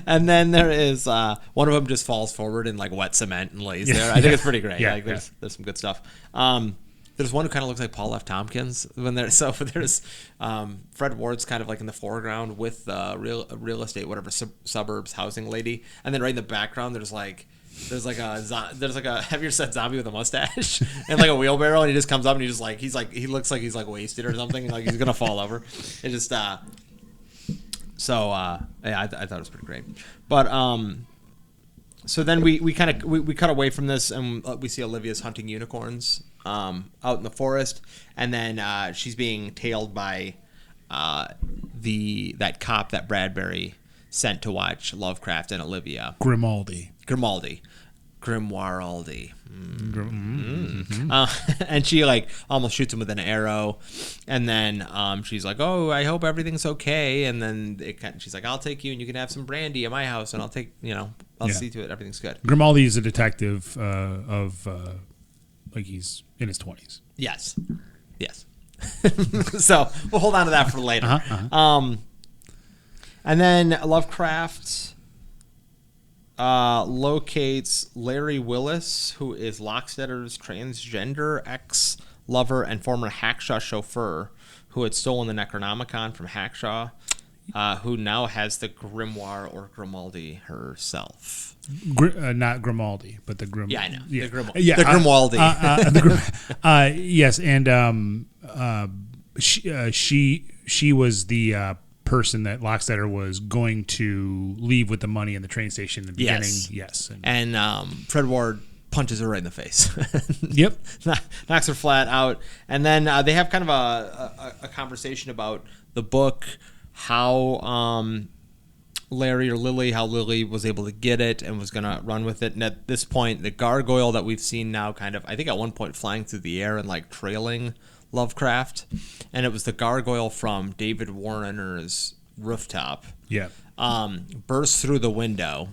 A: And then there is one of them just falls forward in like wet cement and lays there. I think it's pretty great. There's some good stuff. There's one who kind of looks like Paul F. Tompkins there's Fred Ward's kind of like in the foreground with real estate, whatever, suburbs housing lady, and then right in the background there's like a heavier set zombie with a mustache and like a wheelbarrow, and he just comes up and he looks like he's like wasted or something, like he's gonna fall over. It just I thought it was pretty great, but so then we cut away from this and we see Olivia's hunting unicorns out in the forest, and then she's being tailed by that cop that Bradbury sent to watch Lovecraft and Olivia.
B: Grimaldi.
A: And she like almost shoots him with an arrow, and then she's like, "Oh, I hope everything's okay." And then she's like, "I'll take you, and you can have some brandy at my house, and I'll take I'll see to it everything's good."
B: Grimaldi is a detective like he's in his 20s.
A: Yes. So we'll hold on to that for later. And then Lovecraft locates Larry Willis, who is Lockstetter's transgender ex-lover and former Hackshaw chauffeur, who had stolen the Necronomicon from Hackshaw, who now has the grimoire or Grimaldi herself.
B: Not Grimaldi, but the Grim.
A: Yeah, I know.
B: Yeah.
A: The Grimaldi.
B: Yes, and she was the person that Lockstetter was going to leave with the money in the train station in the beginning. Yes.
A: And Fred Ward punches her right in the face.
B: Yep.
A: Knocks her flat out. And then they have kind of a conversation about the book, how Larry or Lily, how Lily was able to get it and was going to run with it. And at this point, the gargoyle that we've seen now kind of, I think at one point flying through the air and like trailing Lovecraft. And it was the gargoyle from David Warner's Rooftop.
B: Yeah.
A: Bursts through the window.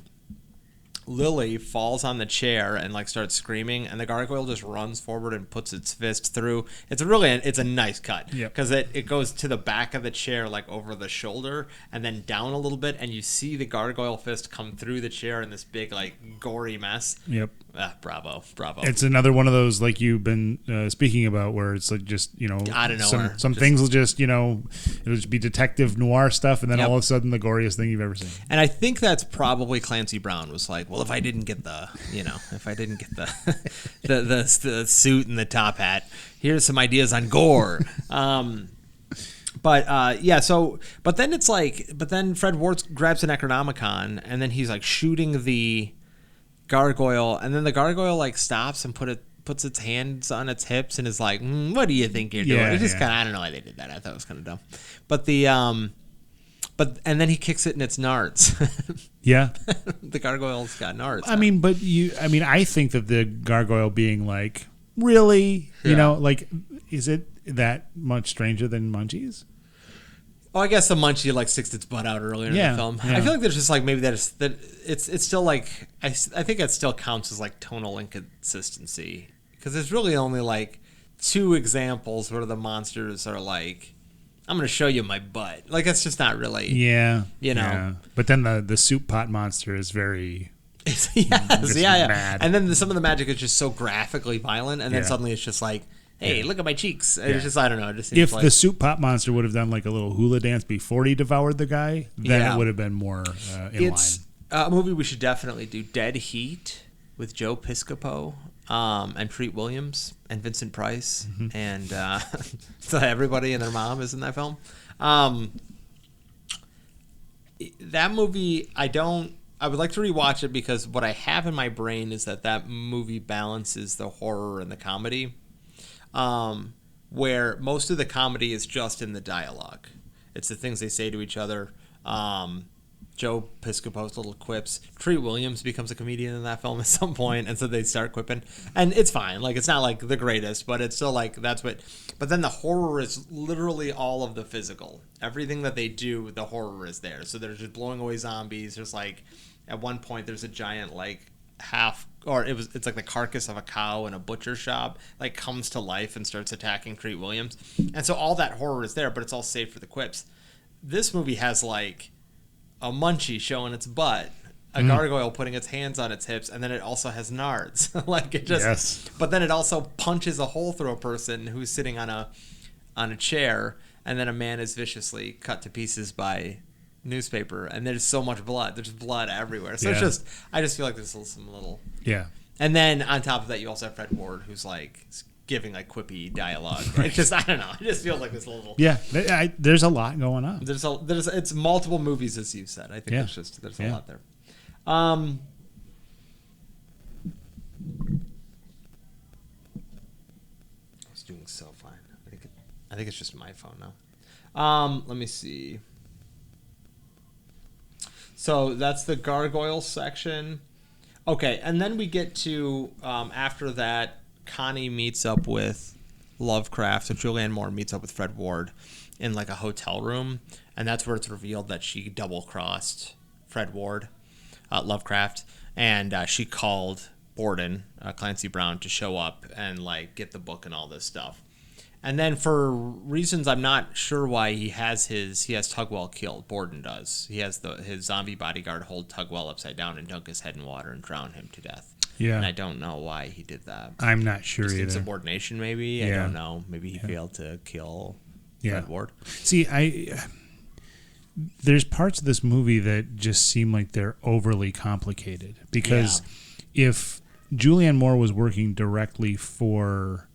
A: Lily falls on the chair and like starts screaming, and the gargoyle just runs forward and puts its fist through. It's a nice cut because it goes to the back of the chair, like over the shoulder, and then down a little bit, and you see the gargoyle fist come through the chair in this big like gory mess.
B: Yep.
A: Bravo.
B: It's another one of those like you've been speaking about, where it's like just
A: out of nowhere.
B: Some things will just it'll just be detective noir stuff, and then all of a sudden the goriest thing you've ever seen.
A: And I think that's probably Clancy Brown was like, well, if I didn't get the the suit and the top hat, here's some ideas on gore. But then Fred Ward grabs the Necronomicon, and then he's like shooting the gargoyle, and then the gargoyle like stops and puts its hands on its hips and is like, what do you think you're doing? It's just kind of, I don't know why they did that. I thought it was kind of dumb. But and then he kicks it in its nards.
B: Yeah.
A: The gargoyle's got nards.
B: I think that the gargoyle being like, really, like, is it that much stranger than Munchies?
A: Oh, I guess the Munchie like sticks its butt out earlier in the film.
B: Yeah.
A: I feel like there's just like maybe it's still like I think it still counts as like tonal inconsistency, because there's really only like 2 examples where the monsters are like, I'm going to show you my butt. Like, that's just not really.
B: Yeah.
A: Yeah.
B: But then the soup pot monster is very.
A: Mad. And then some of the magic is just so graphically violent, and then suddenly it's just like, hey, look at my cheeks. It's just, I don't know. It just seems
B: if the soup pot monster would have done like a little hula dance before he devoured the guy, then it would have been more in line.
A: A movie we should definitely do, Dead Heat, with Joe Piscopo and Treat Williams and Vincent Price, and so everybody and their mom is in that film. That movie, I would like to rewatch it, because what I have in my brain is that movie balances the horror and the comedy, where most of the comedy is just in the dialogue. It's the things they say to each other. Joe Piscopo's little quips. Treat Williams becomes a comedian in that film at some point, and so they start quipping. And it's fine. Like, it's not, like, the greatest, but it's still, like, that's what... But then the horror is literally all of the physical. Everything that they do, the horror is there. So they're just blowing away zombies. There's, like... At one point, there's a giant, like, it's like the carcass of a cow in a butcher shop, like, comes to life and starts attacking Treat Williams. And so all that horror is there, but it's all saved for the quips. This movie has, like, a munchie showing its butt, a gargoyle putting its hands on its hips, and then it also has nards. Like, it just... Yes. But then it also punches a hole through a person who's sitting on a chair, and then a man is viciously cut to pieces by... newspaper, and there's so much blood. There's blood everywhere. So it's just, I just feel like there's some little... Yeah. And then on top of that, you also have Fred Ward, who's like giving like quippy dialogue. Right? It's just, I don't know. It just feels like this little... Yeah.
B: There's a lot going on.
A: It's multiple movies, as you said. I think there's a lot there. I was doing so fine. I think it's just my phone now. Let me see. So that's the gargoyle section. Okay, and then we get to, after that, Connie meets up with Lovecraft, so Julianne Moore meets up with Fred Ward in like a hotel room, and that's where it's revealed that she double-crossed Fred Ward, Lovecraft, and she called Borden, Clancy Brown, to show up and like get the book and all this stuff. And then for reasons I'm not sure why, he has Tugwell killed. Borden does. He has his zombie bodyguard hold Tugwell upside down and dunk his head in water and drown him to death. Yeah. And I don't know why he did that.
B: I'm not sure either.
A: Insubordination, maybe. Yeah. I don't know. Maybe he failed to kill Fred Ward.
B: See, there's parts of this movie that just seem like they're overly complicated. Because if Julianne Moore was working directly for...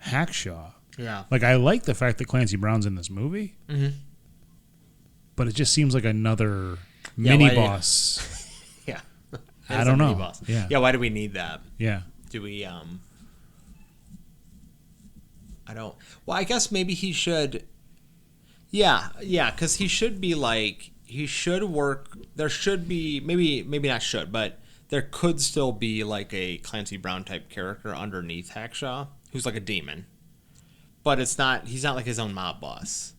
B: Hackshaw. Yeah. Like, I like the fact that Clancy Brown's in this movie, but it just seems like another mini boss.
A: Yeah.
B: I don't know.
A: Boss. Yeah. Yeah. Why do we need that?
B: Yeah.
A: Do we? I don't. Well, I guess maybe he should. Yeah. Yeah. Because he should be like he should work. There should be maybe not should, but there could still be like a Clancy Brown type character underneath Hackshaw, who's like a demon, but he's not like his own mob boss.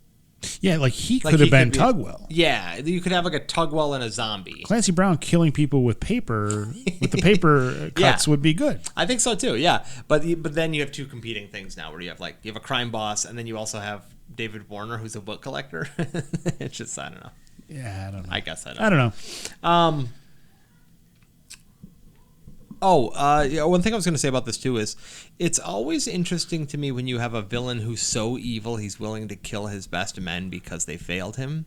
B: Yeah, like he could have been Tugwell.
A: Yeah, you could have like a Tugwell and a zombie.
B: Clancy Brown killing people with paper, with the paper cuts would be good.
A: I think so too. Yeah, but then you have two competing things now, where you have a crime boss, and then you also have David Warner, who's a book collector. It's just, I don't know.
B: Yeah, I don't know.
A: I guess I
B: don't know.
A: One thing I was going to say about this too is it's always interesting to me when you have a villain who's so evil he's willing to kill his best men because they failed him.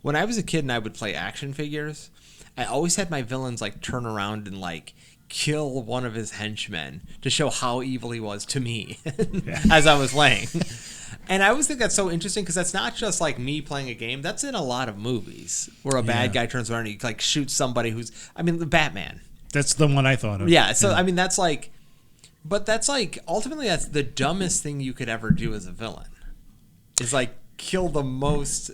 A: When I was a kid and I would play action figures, I always had my villains like turn around and like kill one of his henchmen to show how evil he was to me as I was playing. And I always think that's so interesting because that's not just like me playing a game. That's in a lot of movies where a bad guy turns around and he like shoots somebody the Batman.
B: That's the one I thought of.
A: Yeah, so I mean that's like, but that's like ultimately that's the dumbest thing you could ever do as a villain, is like kill the most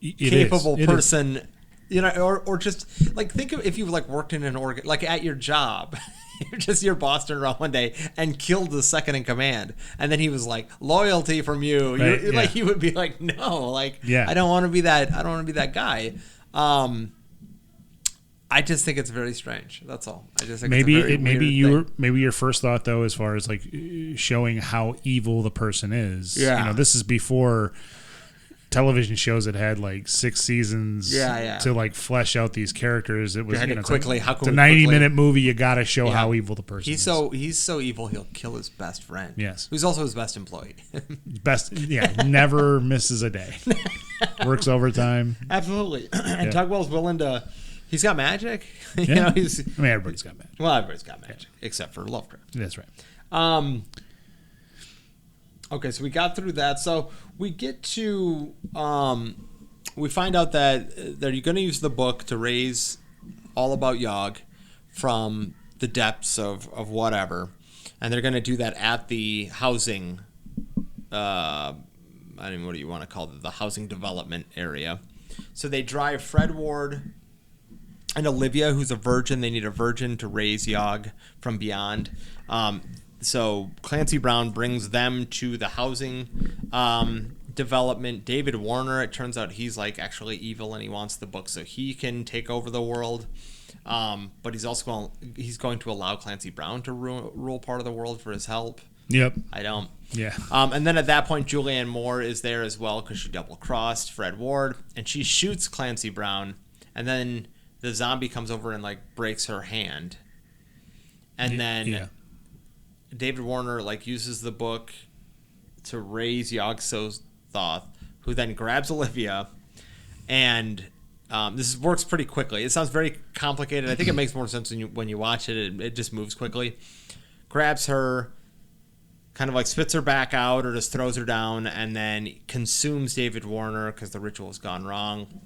A: capable person, you know, or just like think of if you like worked in an like at your job, just your boss turned around one day and killed the second in command, and then he was like loyalty from you, right, like you would be like no, like I don't want to be that. I don't want to be that guy. I just think it's very strange. That's all. I just think
B: maybe your first thought though, as far as like showing how evil the person is. Yeah. You know, this is before television shows that had like 6 seasons. To like flesh out these characters. It was
A: quickly. How
B: it's a 90-minute movie. You got to show how evil the person is.
A: He's so evil he'll kill his best friend.
B: Yes.
A: Who's also his best employee.
B: Never misses a day. Works overtime.
A: Absolutely. And Tugwell's willing to. He's got magic. You know,
B: everybody's got magic.
A: Well, everybody's got magic, except for Lovecraft.
B: That's right.
A: Okay, so we got through that. So we get to... we find out that they're going to use the book to raise all about Yogg from the depths of whatever. And they're going to do that at the housing... I don't know what do you want to call it, the housing development area. So they drive Fred Ward and Olivia, who's a virgin. They need a virgin to raise Yog from beyond. So Clancy Brown brings them to the housing development. David Warner, it turns out he's like actually evil and he wants the book so he can take over the world. But he's also going to allow Clancy Brown to rule part of the world for his help.
B: Yep.
A: I don't.
B: Yeah.
A: And then at that point, Julianne Moore is there as well because she double-crossed Fred Ward, and she shoots Clancy Brown, and then the zombie comes over and like breaks her hand, and then David Warner like uses the book to raise Yog-Sothoth, who then grabs Olivia, and this works pretty quickly. It sounds very complicated. I think it makes more sense when you watch it. It just moves quickly. Grabs her, kind of like spits her back out or just throws her down, and then consumes David Warner because the ritual has gone wrong,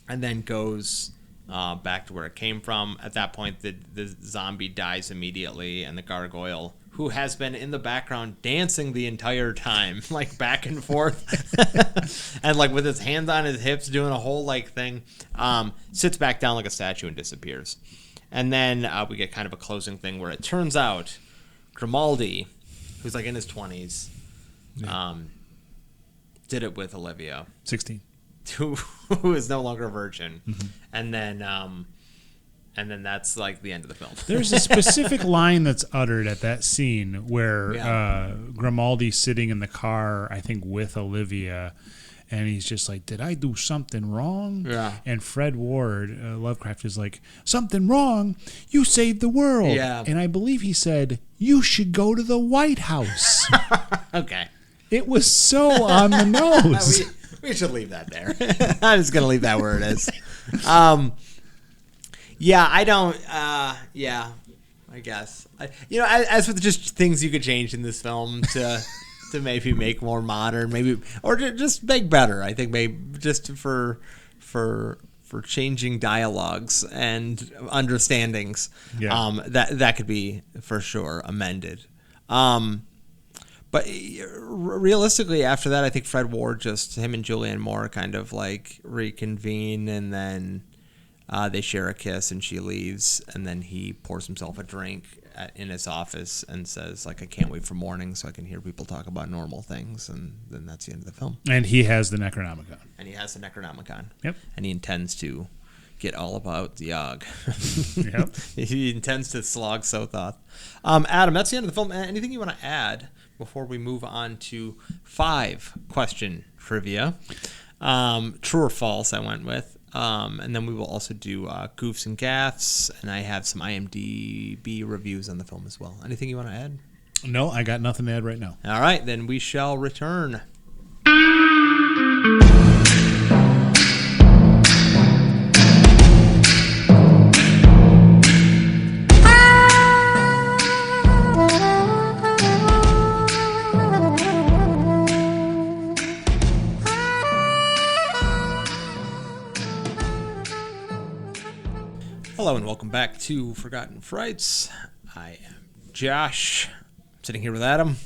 A: and then goes back to where it came from. At that point, the zombie dies immediately, and the gargoyle, who has been in the background dancing the entire time, like back and forth, and like with his hands on his hips doing a whole like thing, sits back down like a statue and disappears. And then we get kind of a closing thing where it turns out Grimaldi, who's like in his 20s, did it with Olivia.
B: 16.
A: Who is no longer a virgin. Mm-hmm. And then that's like the end of the film.
B: There's a specific line that's uttered at that scene where Grimaldi's sitting in the car, I think, with Olivia, and he's just like, did I do something wrong?
A: Yeah.
B: And Fred Ward, Lovecraft, is like, something wrong? You saved the world.
A: Yeah.
B: And I believe he said, you should go to the White House.
A: Okay.
B: It was so on the nose.
A: We should leave that there. I'm just going to leave that where it is. Yeah, I don't. Yeah, I guess. As with just things you could change in this film to maybe make more modern, maybe, or just make better. I think maybe just for changing dialogues and understandings. Yeah. That could be for sure amended. But realistically, after that, I think Fred Ward, just him and Julianne Moore kind of like reconvene, and then they share a kiss, and she leaves, and then he pours himself a drink in his office and says, like, I can't wait for morning so I can hear people talk about normal things, and then that's the end of the film.
B: And he has the Necronomicon.
A: Yep. And he intends to get all about Yog.
B: Yep.
A: He intends to slog Sothoth. Adam, that's the end of the film. Anything you want to add before we move on to 5-question trivia? True or false, I went with. And then we will also do goofs and gaffs, and I have some IMDb reviews on the film as well. Anything you want to add?
B: No, I got nothing to add right now.
A: All right, then we shall return. Hello and welcome back to Forgotten Frights. I am Josh. I'm sitting here with Adam.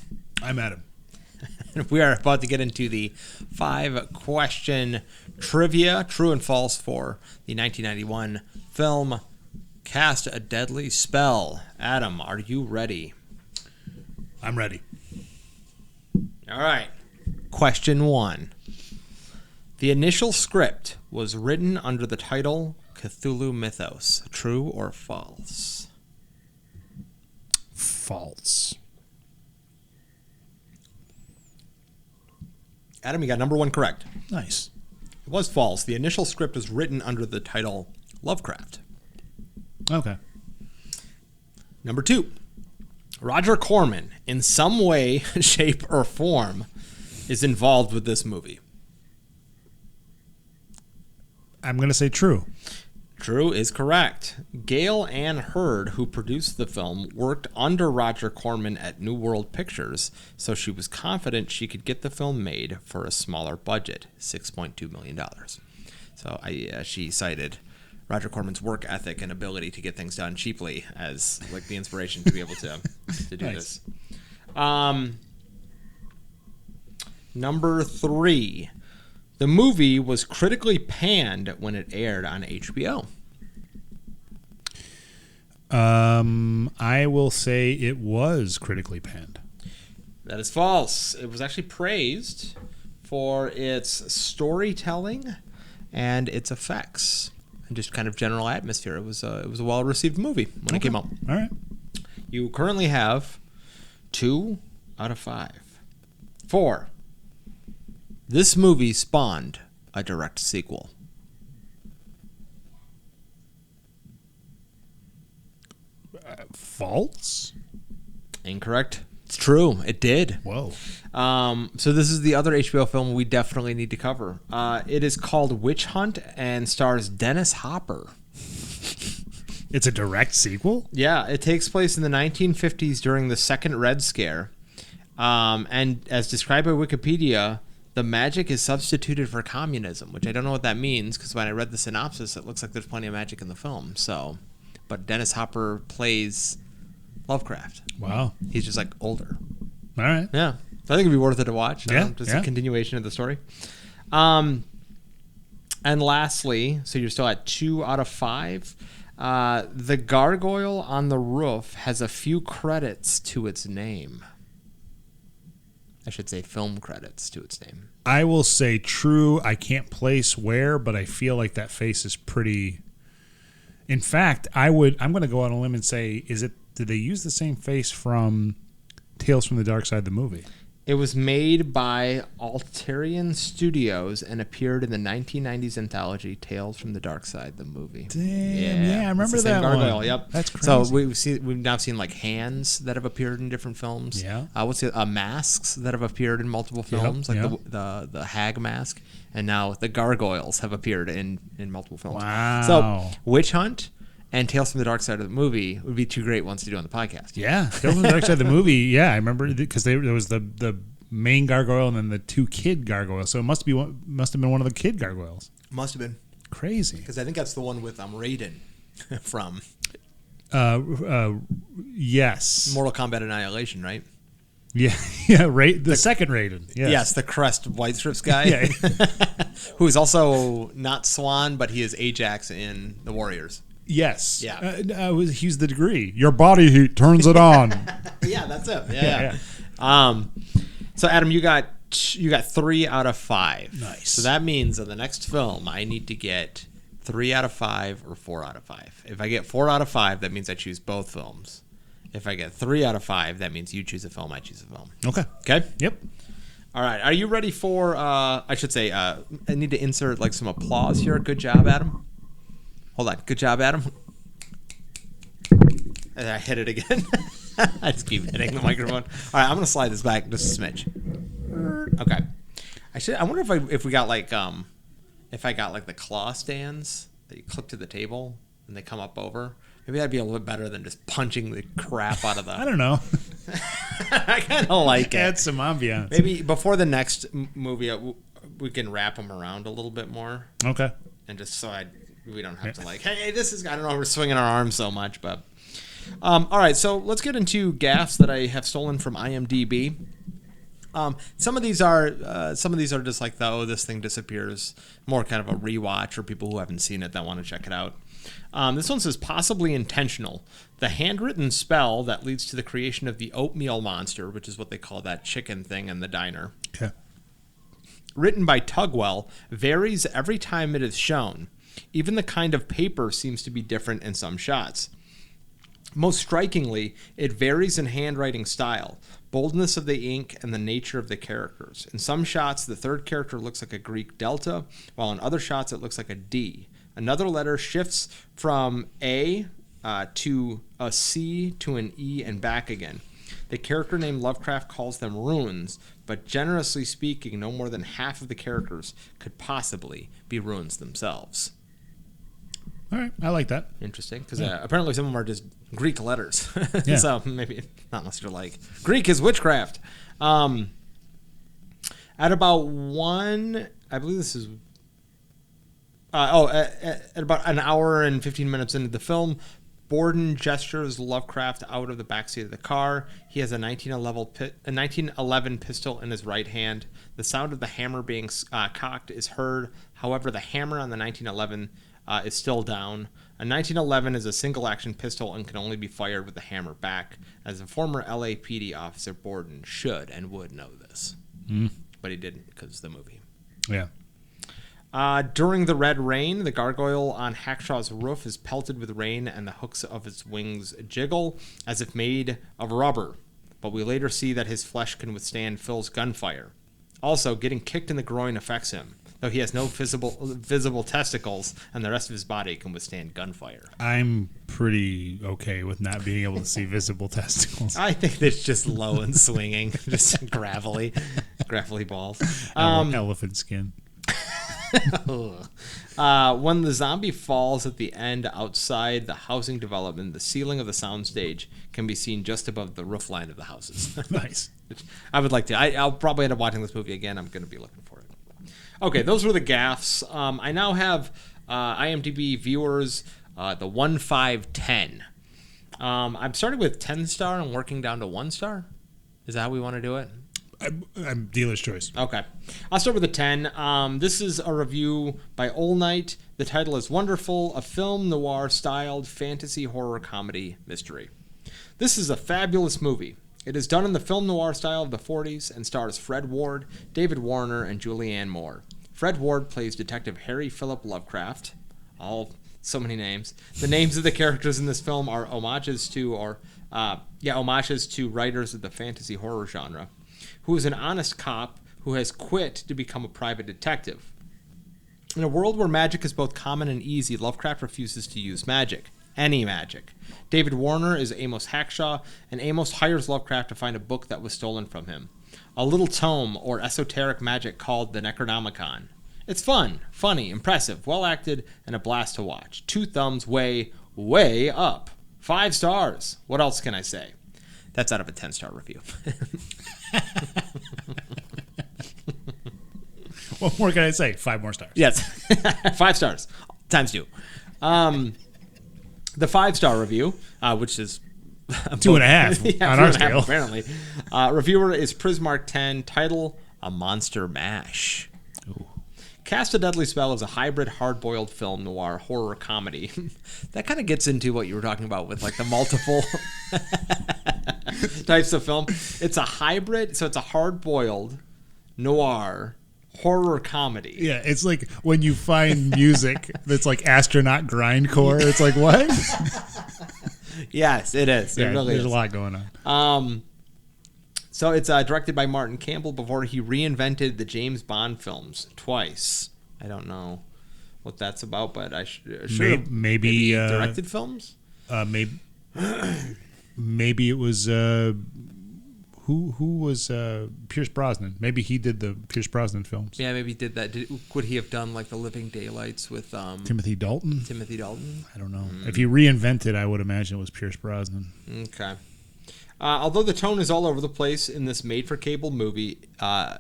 B: I'm Adam.
A: We are about to get into the 5-question trivia, true and false, for the 1991 film Cast a Deadly Spell. Adam, are you ready?
B: I'm ready.
A: All right. Question 1. The initial script was written under the title Cthulhu Mythos. True or false?
B: False.
A: Adam, you got number 1 correct.
B: Nice.
A: It was false. The initial script was written under the title Lovecraft.
B: Okay.
A: Number 2. Roger Corman, in some way, shape, or form, is involved with this movie.
B: I'm going to say true.
A: True is correct. Gail Ann Hurd, who produced the film, worked under Roger Corman at New World Pictures, so she was confident she could get the film made for a smaller budget, $6.2 million. So she cited Roger Corman's work ethic and ability to get things done cheaply as like the inspiration to be able to do
B: Nice.
A: this. Number 3. The movie was critically panned when it aired on HBO.
B: I will say it was critically panned.
A: That is false. It was actually praised for its storytelling and its effects and just kind of general atmosphere. It was a well-received movie when it came out.
B: All right.
A: You currently have 2 out of 5. 4. This movie spawned a direct sequel.
B: False?
A: Incorrect. It's true. It did.
B: Whoa.
A: So this is the other HBO film we definitely need to cover. It is called Witch Hunt and stars Dennis Hopper.
B: It's a direct sequel?
A: Yeah, it takes place in the 1950s during the Second Red Scare. And as described by Wikipedia, the magic is substituted for communism, which I don't know what that means because when I read the synopsis, it looks like there's plenty of magic in the film. But Dennis Hopper plays Lovecraft.
B: Wow.
A: He's just like older.
B: All right.
A: Yeah. So I think it'd be worth it to watch.
B: Yeah.
A: Just a continuation of the story. And lastly, so you're still at 2 out of 5. The gargoyle on the roof has a few credits to its name. I should say film credits to its name.
B: I will say true. I can't place where, but I feel like that face is pretty. In fact, I'm going to go on a limb and say, did they use the same face from Tales from the Dark Side, the movie?
A: It was made by Alterian Studios and appeared in the 1990s anthology Tales from the Dark Side, the movie.
B: Damn, yeah, I remember
A: it's the
B: that
A: same gargoyle,
B: one.
A: Yep.
B: That's crazy.
A: So we've now seen like hands that have appeared in different films.
B: Yeah.
A: Masks that have appeared in multiple films, the hag mask, and now the gargoyles have appeared in multiple films.
B: Wow.
A: So Witch Hunt and Tales from the Dark Side of the movie would be 2 great ones to do on the podcast.
B: Yeah, Tales from the Dark Side of the movie. Yeah, I remember because there was the main gargoyle and then the 2 kid gargoyles. So it must have been one of the kid gargoyles.
A: Must have been
B: crazy
A: because I think that's the one with Raiden from
B: yes,
A: Mortal Kombat Annihilation, right?
B: Yeah, the second Raiden.
A: Yes, the Crest White Strips guy.
B: Yeah.
A: Who is also not Swan, but he is Ajax in The Warriors.
B: Yes.
A: Yeah.
B: He's the degree. Your body heat turns it on.
A: Yeah, that's it. Yeah. So Adam, you got 3 out of 5.
B: Nice.
A: So that means in the next film, I need to get 3 out of 5 or 4 out of 5. If I get 4 out of 5, that means I choose both films. If I get 3 out of 5, that means you choose a film, I choose a film.
B: Okay.
A: Okay?
B: Yep.
A: All right. Are you ready for, I should say, I need to insert like some applause here. Good job, Adam. Hold on. Good job, Adam. And I hit it again. I just keep hitting the microphone. All right. I'm going to slide this back just a smidge. Okay. I wonder if we got like, if I got like the claw stands that you clip to the table and they come up over. Maybe that'd be a little bit better than just punching the crap out of the...
B: I don't know.
A: I kind of like it.
B: Add some ambiance.
A: Maybe before the next movie, we can wrap them around a little bit more.
B: Okay.
A: And just so we don't have to like, hey, this is... I don't know, we're swinging our arms so much, but... all right, so let's get into gaffes that I have stolen from IMDb. Some of these are just like this thing disappears. More kind of a rewatch for people who haven't seen it that want to check it out. This one says possibly intentional. The handwritten spell that leads to the creation of the oatmeal monster, which is what they call that chicken thing in the diner.
B: Okay.
A: Written by Tugwell, varies every time it is shown. Even the kind of paper seems to be different in some shots. Most strikingly, it varies in handwriting style, boldness of the ink, and the nature of the characters. In some shots, the third character looks like a Greek delta, while in other shots it looks like a D. Another letter shifts from A to a C to an E and back again. The character named Lovecraft calls them runes, but generously speaking, no more than half of the characters could possibly be runes themselves.
B: All right, I like that.
A: Interesting, because apparently some of them are just Greek letters.
B: Yeah.
A: So maybe not unless you're like, Greek is witchcraft. At about I believe this is... at about an hour and 15 minutes into the film, Borden gestures Lovecraft out of the backseat of the car. He has a 1911 pistol in his right hand. The sound of the hammer being cocked is heard. However, the hammer on the 1911 is still down. A 1911 is a single-action pistol and can only be fired with the hammer back. As a former LAPD officer, Borden should and would know this. But he didn't because of the movie.
B: Yeah.
A: During the red rain, the gargoyle on Hackshaw's roof is pelted with rain and the hooks of its wings jiggle as if made of rubber. But we later see that his flesh can withstand Phil's gunfire. Also, getting kicked in the groin affects him, though he has no visible testicles and the rest of his body can withstand gunfire.
B: I'm pretty okay with not being able to see visible testicles.
A: I think it's just low and swinging, just gravelly balls.
B: Elephant skin.
A: When the zombie falls at the end outside the housing development, the ceiling of the soundstage can be seen just above the roof line of the houses.
B: Nice.
A: I would like to. I'll probably end up watching this movie again. I'm going to be looking for it. Okay, those were the gaffes. I now have IMDb viewers, the 1, 5, 10. I'm starting with 10 star and working down to 1 star. Is that how we want to do it?
B: I'm dealer's choice.
A: Okay. I'll start with a 10. This is a review by All Night. The title is Wonderful, a film noir-styled fantasy horror comedy mystery. This is a fabulous movie. It is done in the film noir style of the 40s and stars Fred Ward, David Warner, and Julianne Moore. Fred Ward plays Detective Harry Philip Lovecraft. So many names. The names of the characters in this film are homages to writers of the fantasy horror genre, who is an honest cop who has quit to become a private detective. In a world where magic is both common and easy, Lovecraft refuses to use magic. Any magic. David Warner is Amos Hackshaw, and Amos hires Lovecraft to find a book that was stolen from him. A little tome or esoteric magic called the Necronomicon. It's fun, funny, impressive, well acted, and a blast to watch. 2 thumbs way, way up. 5 stars. What else can I say? That's out of a 10-star review.
B: What more can I say? 5 more stars.
A: Yes. 5 stars. Times 2. The 5-star review, which is
B: 2.5 on our scale.
A: Apparently. Reviewer is Prismark10. Title, A Monster Mash.
B: Ooh.
A: Cast a Deadly Spell is a hybrid, hard-boiled film noir horror comedy. That kind of gets into what you were talking about with like the multiple types of film. It's a hybrid, so it's a hard-boiled noir horror comedy.
B: Yeah, it's like when you find music that's like astronaut grindcore. It's like, what?
A: Yes, it is.
B: Yeah,
A: it really
B: there's
A: is.
B: a lot going on.
A: So it's directed by Martin Campbell before he reinvented the James Bond films twice. I don't know what that's about, but I should
B: maybe
A: directed films.
B: Maybe it was who was Pierce Brosnan. Maybe he did the Pierce Brosnan films.
A: Yeah, maybe he did that. Could he have done like The Living Daylights with
B: Timothy Dalton?
A: Timothy Dalton?
B: I don't know. If he reinvented, I would imagine it was Pierce Brosnan.
A: Okay. Although the tone is all over the place in this made-for-cable movie... that's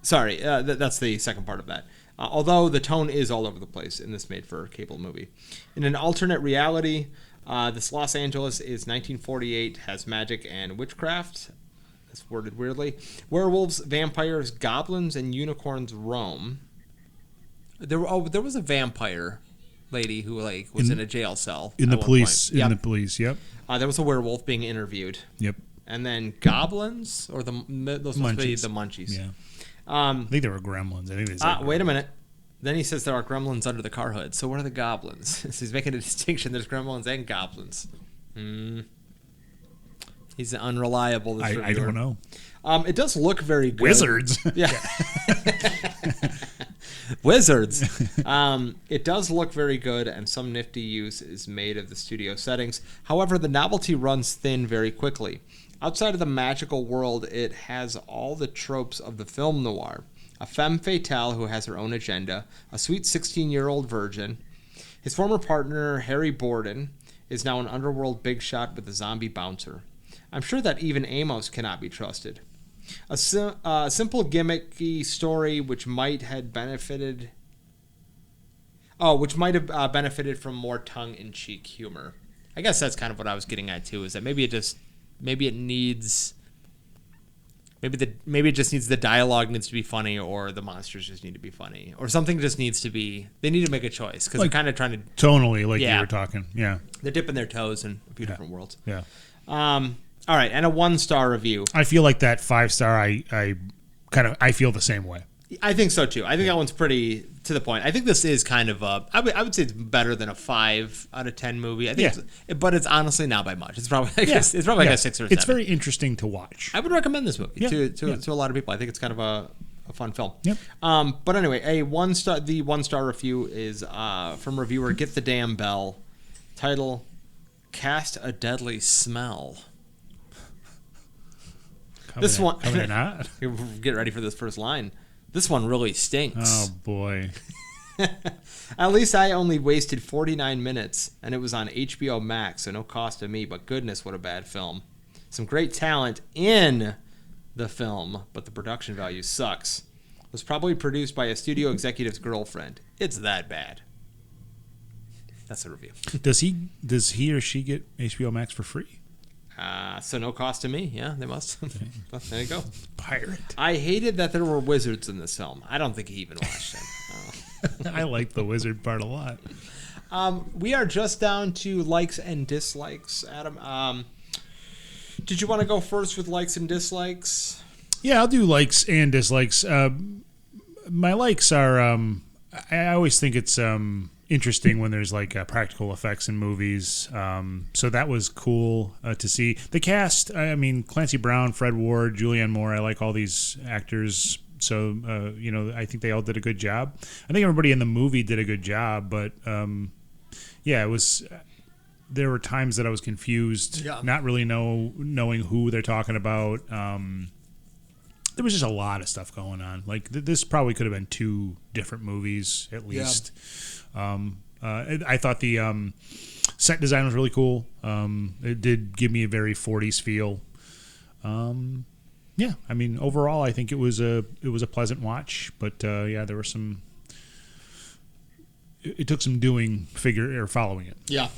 A: the second part of that. Although the tone is all over the place in this made-for-cable movie. In an alternate reality, this Los Angeles is 1948, has magic and witchcraft. That's worded weirdly. Werewolves, vampires, goblins, and unicorns roam. There was a vampire lady who was in a jail cell.
B: In the police. In the police, yep.
A: There was a werewolf being interviewed.
B: Yep.
A: And then goblins, or those must be the munchies.
B: Yeah. I think they were gremlins. I think they said
A: wait a minute. Then he says there are gremlins under the car hood. So what are the goblins? So he's making a distinction. There's gremlins and goblins. He's unreliable.
B: I don't know.
A: It does look very good.
B: Wizards.
A: Yeah. Wizards. It does look very good, and some nifty use is made of the studio settings. However, the novelty runs thin very quickly. Outside of the magical world, it has all the tropes of the film noir. A femme fatale who has her own agenda, a sweet 16-year-old virgin. His former partner, Harry Borden, is now an underworld big shot with a zombie bouncer. I'm sure that even Amos cannot be trusted. A simple gimmicky story which might have benefited from more tongue-in-cheek humor. I guess that's kind of what I was getting at too. Is that maybe it just maybe it just needs the dialogue needs to be funny, or the monsters just need to be funny, or something just needs to be. They need to make a choice because they're kind of trying to
B: tonally, like you were talking. Yeah,
A: they're dipping their toes in a few different worlds.
B: Yeah.
A: All right, and a 1-star review.
B: I feel like that 5-star. I feel the same way.
A: I think so too. I think that one's pretty to the point. I think this is kind of I would say it's better than a 5 out of 10 movie. I think, but it's honestly not by much. It's probably like a 6 or 7.
B: It's very interesting to watch.
A: I would recommend this movie to a lot of people. I think it's kind of a fun film.
B: Yep.
A: But anyway, a 1-star. The 1-star review is from reviewer Get the Damn Bell. Title: Cast a Deadly Smell. This one.
B: Coming not.
A: Get ready for this first line. This one really stinks.
B: Oh, boy.
A: At least I only wasted 49 minutes, and it was on HBO Max, so no cost to me, but goodness, what a bad film. Some great talent in the film, but the production value sucks. It was probably produced by a studio executive's girlfriend. It's that bad. That's the review.
B: Does he or she get HBO Max for free?
A: So no cost to me. Yeah, they must. There you go.
B: Pirate.
A: I hated that there were wizards in this film. I don't think he even watched it.
B: I like the wizard part a lot.
A: We are just down to likes and dislikes, Adam. Did you want to go first with likes and dislikes?
B: Yeah, I'll do likes and dislikes. My likes are, I always think it's interesting when there's like practical effects in movies. So that was cool to see. The cast, I mean, Clancy Brown, Fred Ward, Julianne Moore, I like all these actors. So, I think they all did a good job. I think everybody in the movie did a good job, but it was... There were times that I was confused, not really knowing who they're talking about. There was just a lot of stuff going on. Like this probably could have been 2 different movies at least. I thought the set design was really cool. It did give me a very 40s feel. I mean, overall, I think it was a pleasant watch. But there were some. It took some doing, following it.
A: Yeah.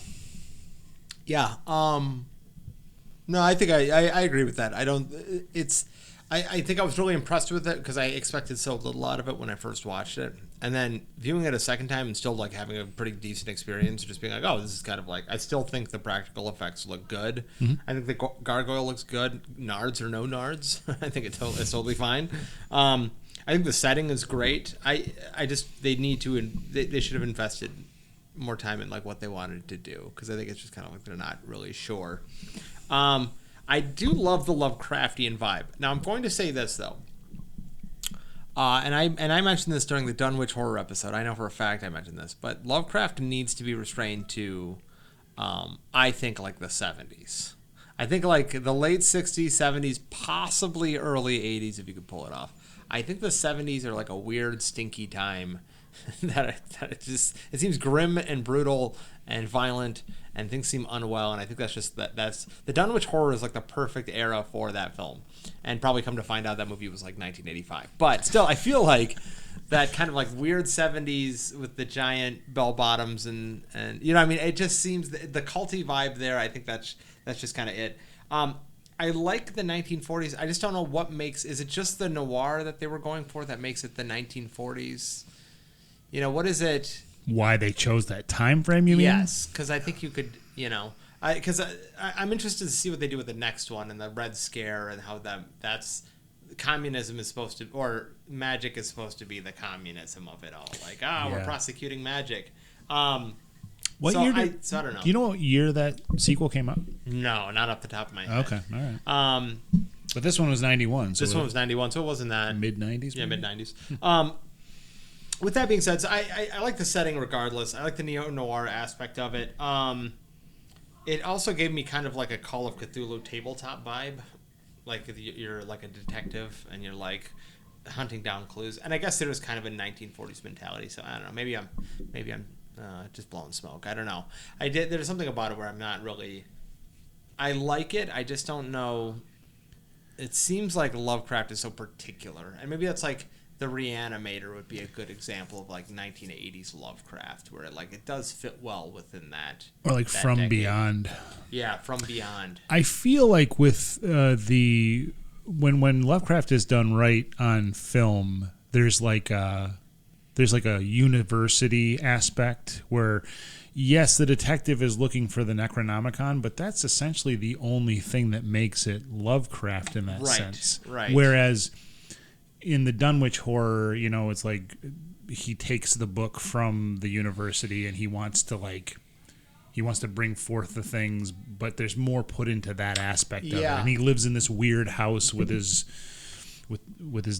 A: Yeah. No, I think I agree with that. I think I was really impressed with it because I expected so little out of it when I first watched it. And then viewing it a second time and still like having a pretty decent experience, just being like, oh, this is kind of like, I still think the practical effects look good. Mm-hmm. I think the gargoyle looks good. Nards or no nards. I think it's totally fine. I think the setting is great. I just, they should have invested more time in like what they wanted to do, because I think it's just kind of like they're not really sure. I do love the Lovecraftian vibe. Now I'm going to say this though, and I mentioned this during the Dunwich horror episode. I know for a fact I mentioned this, but Lovecraft needs to be restrained to, I think, like the 70s. I think like the late 60s, 70s, possibly early 80s if you could pull it off. I think the 70s are like a weird, stinky time that it seems grim and brutal and violent, and things seem unwell, and I think that's the Dunwich horror is like the perfect era for that film. And probably come to find out that movie was like 1985. But still, I feel like that kind of like weird 70s with the giant bell bottoms and you know what I mean, it just seems the culty vibe there. I think that's just kind of it. I like the 1940s. I just don't know what makes, is it just the noir that they were going for that makes it the 1940s? You know, what is it?
B: Why they chose that time frame, you mean?
A: Yes, because I think you could, I'm interested to see what they do with the next one and the Red Scare and how that's communism is supposed to, or magic is supposed to be the communism of it all. Like, we're prosecuting magic.
B: What year?
A: I don't know.
B: Do you know what year that sequel came out?
A: No, not off the top of my head.
B: Okay, all right. But this one was 91. So
A: this one was 91, so it wasn't that
B: mid-90s.
A: Yeah, mid-90s. With that being said, so I like the setting regardless. I like the neo-noir aspect of it. It also gave me kind of like a Call of Cthulhu tabletop vibe. Like you're like a detective and you're like hunting down clues. And I guess there was kind of a 1940s mentality. So I don't know. Maybe I'm just blowing smoke. I don't know. There's something about it where I'm not really. I like it. I just don't know. It seems like Lovecraft is so particular, and maybe that's like the Reanimator would be a good example of like 1980s Lovecraft, where it does fit well within that.
B: Or like
A: that
B: From
A: decade.
B: Beyond.
A: Yeah, From Beyond.
B: I feel like with when Lovecraft is done right on film, there's like a university aspect where, yes, the detective is looking for the Necronomicon, but that's essentially the only thing that makes it Lovecraft in that sense.
A: Right.
B: Whereas in the Dunwich horror, it's like he takes the book from the university and he wants to bring forth the things, but there's more put into that aspect of it. And he lives in this weird house with his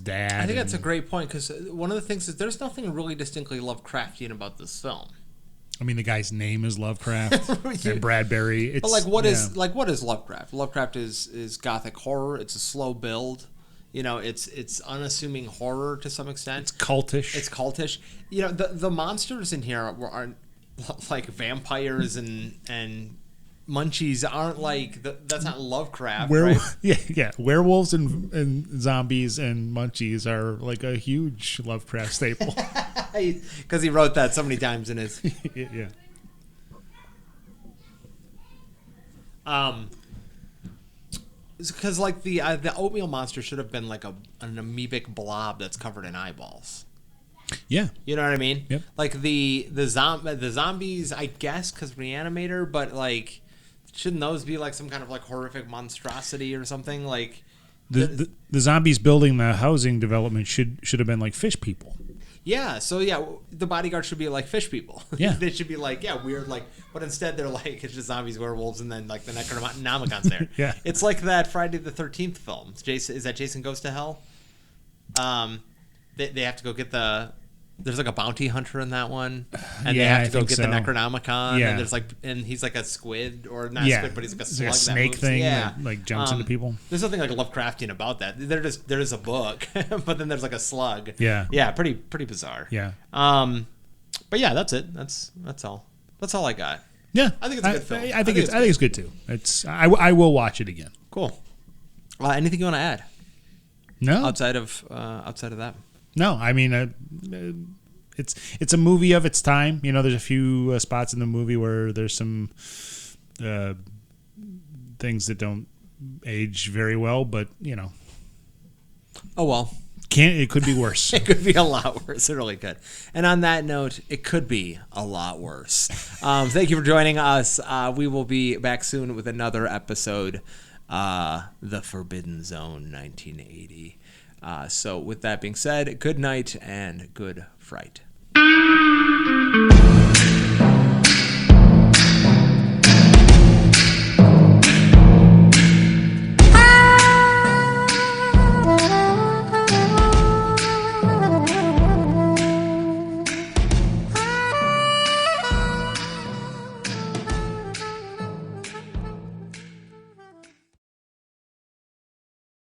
B: dad.
A: I think that's a great point, because one of the things is there's nothing really distinctly Lovecraftian about this film.
B: I mean, the guy's name is Lovecraft and Bradbury.
A: But what is Lovecraft? Lovecraft is gothic horror. It's a slow build. It's unassuming horror to some extent.
B: It's cultish.
A: The monsters in here aren't like vampires and munchies. Aren't like that's not Lovecraft. Right?
B: Yeah. Werewolves and zombies and munchies are like a huge Lovecraft staple.
A: Because he wrote that so many times in his.
B: Yeah.
A: Because like the oatmeal monster should have been like an amoebic blob that's covered in eyeballs.
B: Yeah,
A: you know what I mean.
B: Yep.
A: Like the zombies, I guess, because Reanimator, but like, shouldn't those be like some kind of like horrific monstrosity or something? Like
B: the zombies building the housing development should have been like fish people.
A: Yeah, so the bodyguards should be like fish people.
B: Yeah.
A: They should be like, weird, like, but instead they're like, it's just zombies, werewolves, and then like the Necronomicon's there.
B: Yeah.
A: It's like that Friday the 13th film. Is that Jason Goes to Hell? They have to go get there's like a bounty hunter in that one, and they have to go get the Necronomicon.
B: Yeah.
A: And there's and he's like a squid, or not a squid, but he's like a slug,
B: like a snake
A: that
B: thing
A: that
B: like jumps into people.
A: There's nothing like Lovecraftian about that. There is a book, but then there's like a slug.
B: Yeah,
A: pretty bizarre.
B: Yeah.
A: But yeah, that's it. That's all. That's all I got.
B: Yeah,
A: I think it's a good film.
B: I think it's good too. I will watch it again.
A: Cool. Anything you want to add?
B: No.
A: Outside of that.
B: No, I mean, it's a movie of its time. There's a few spots in the movie where there's some things that don't age very well, but
A: oh well.
B: It could be worse.
A: It could be a lot worse. It really could. And on that note, it could be a lot worse. Thank you for joining us. We will be back soon with another episode, The Forbidden Zone 1980. So with that being said, good night and good fright.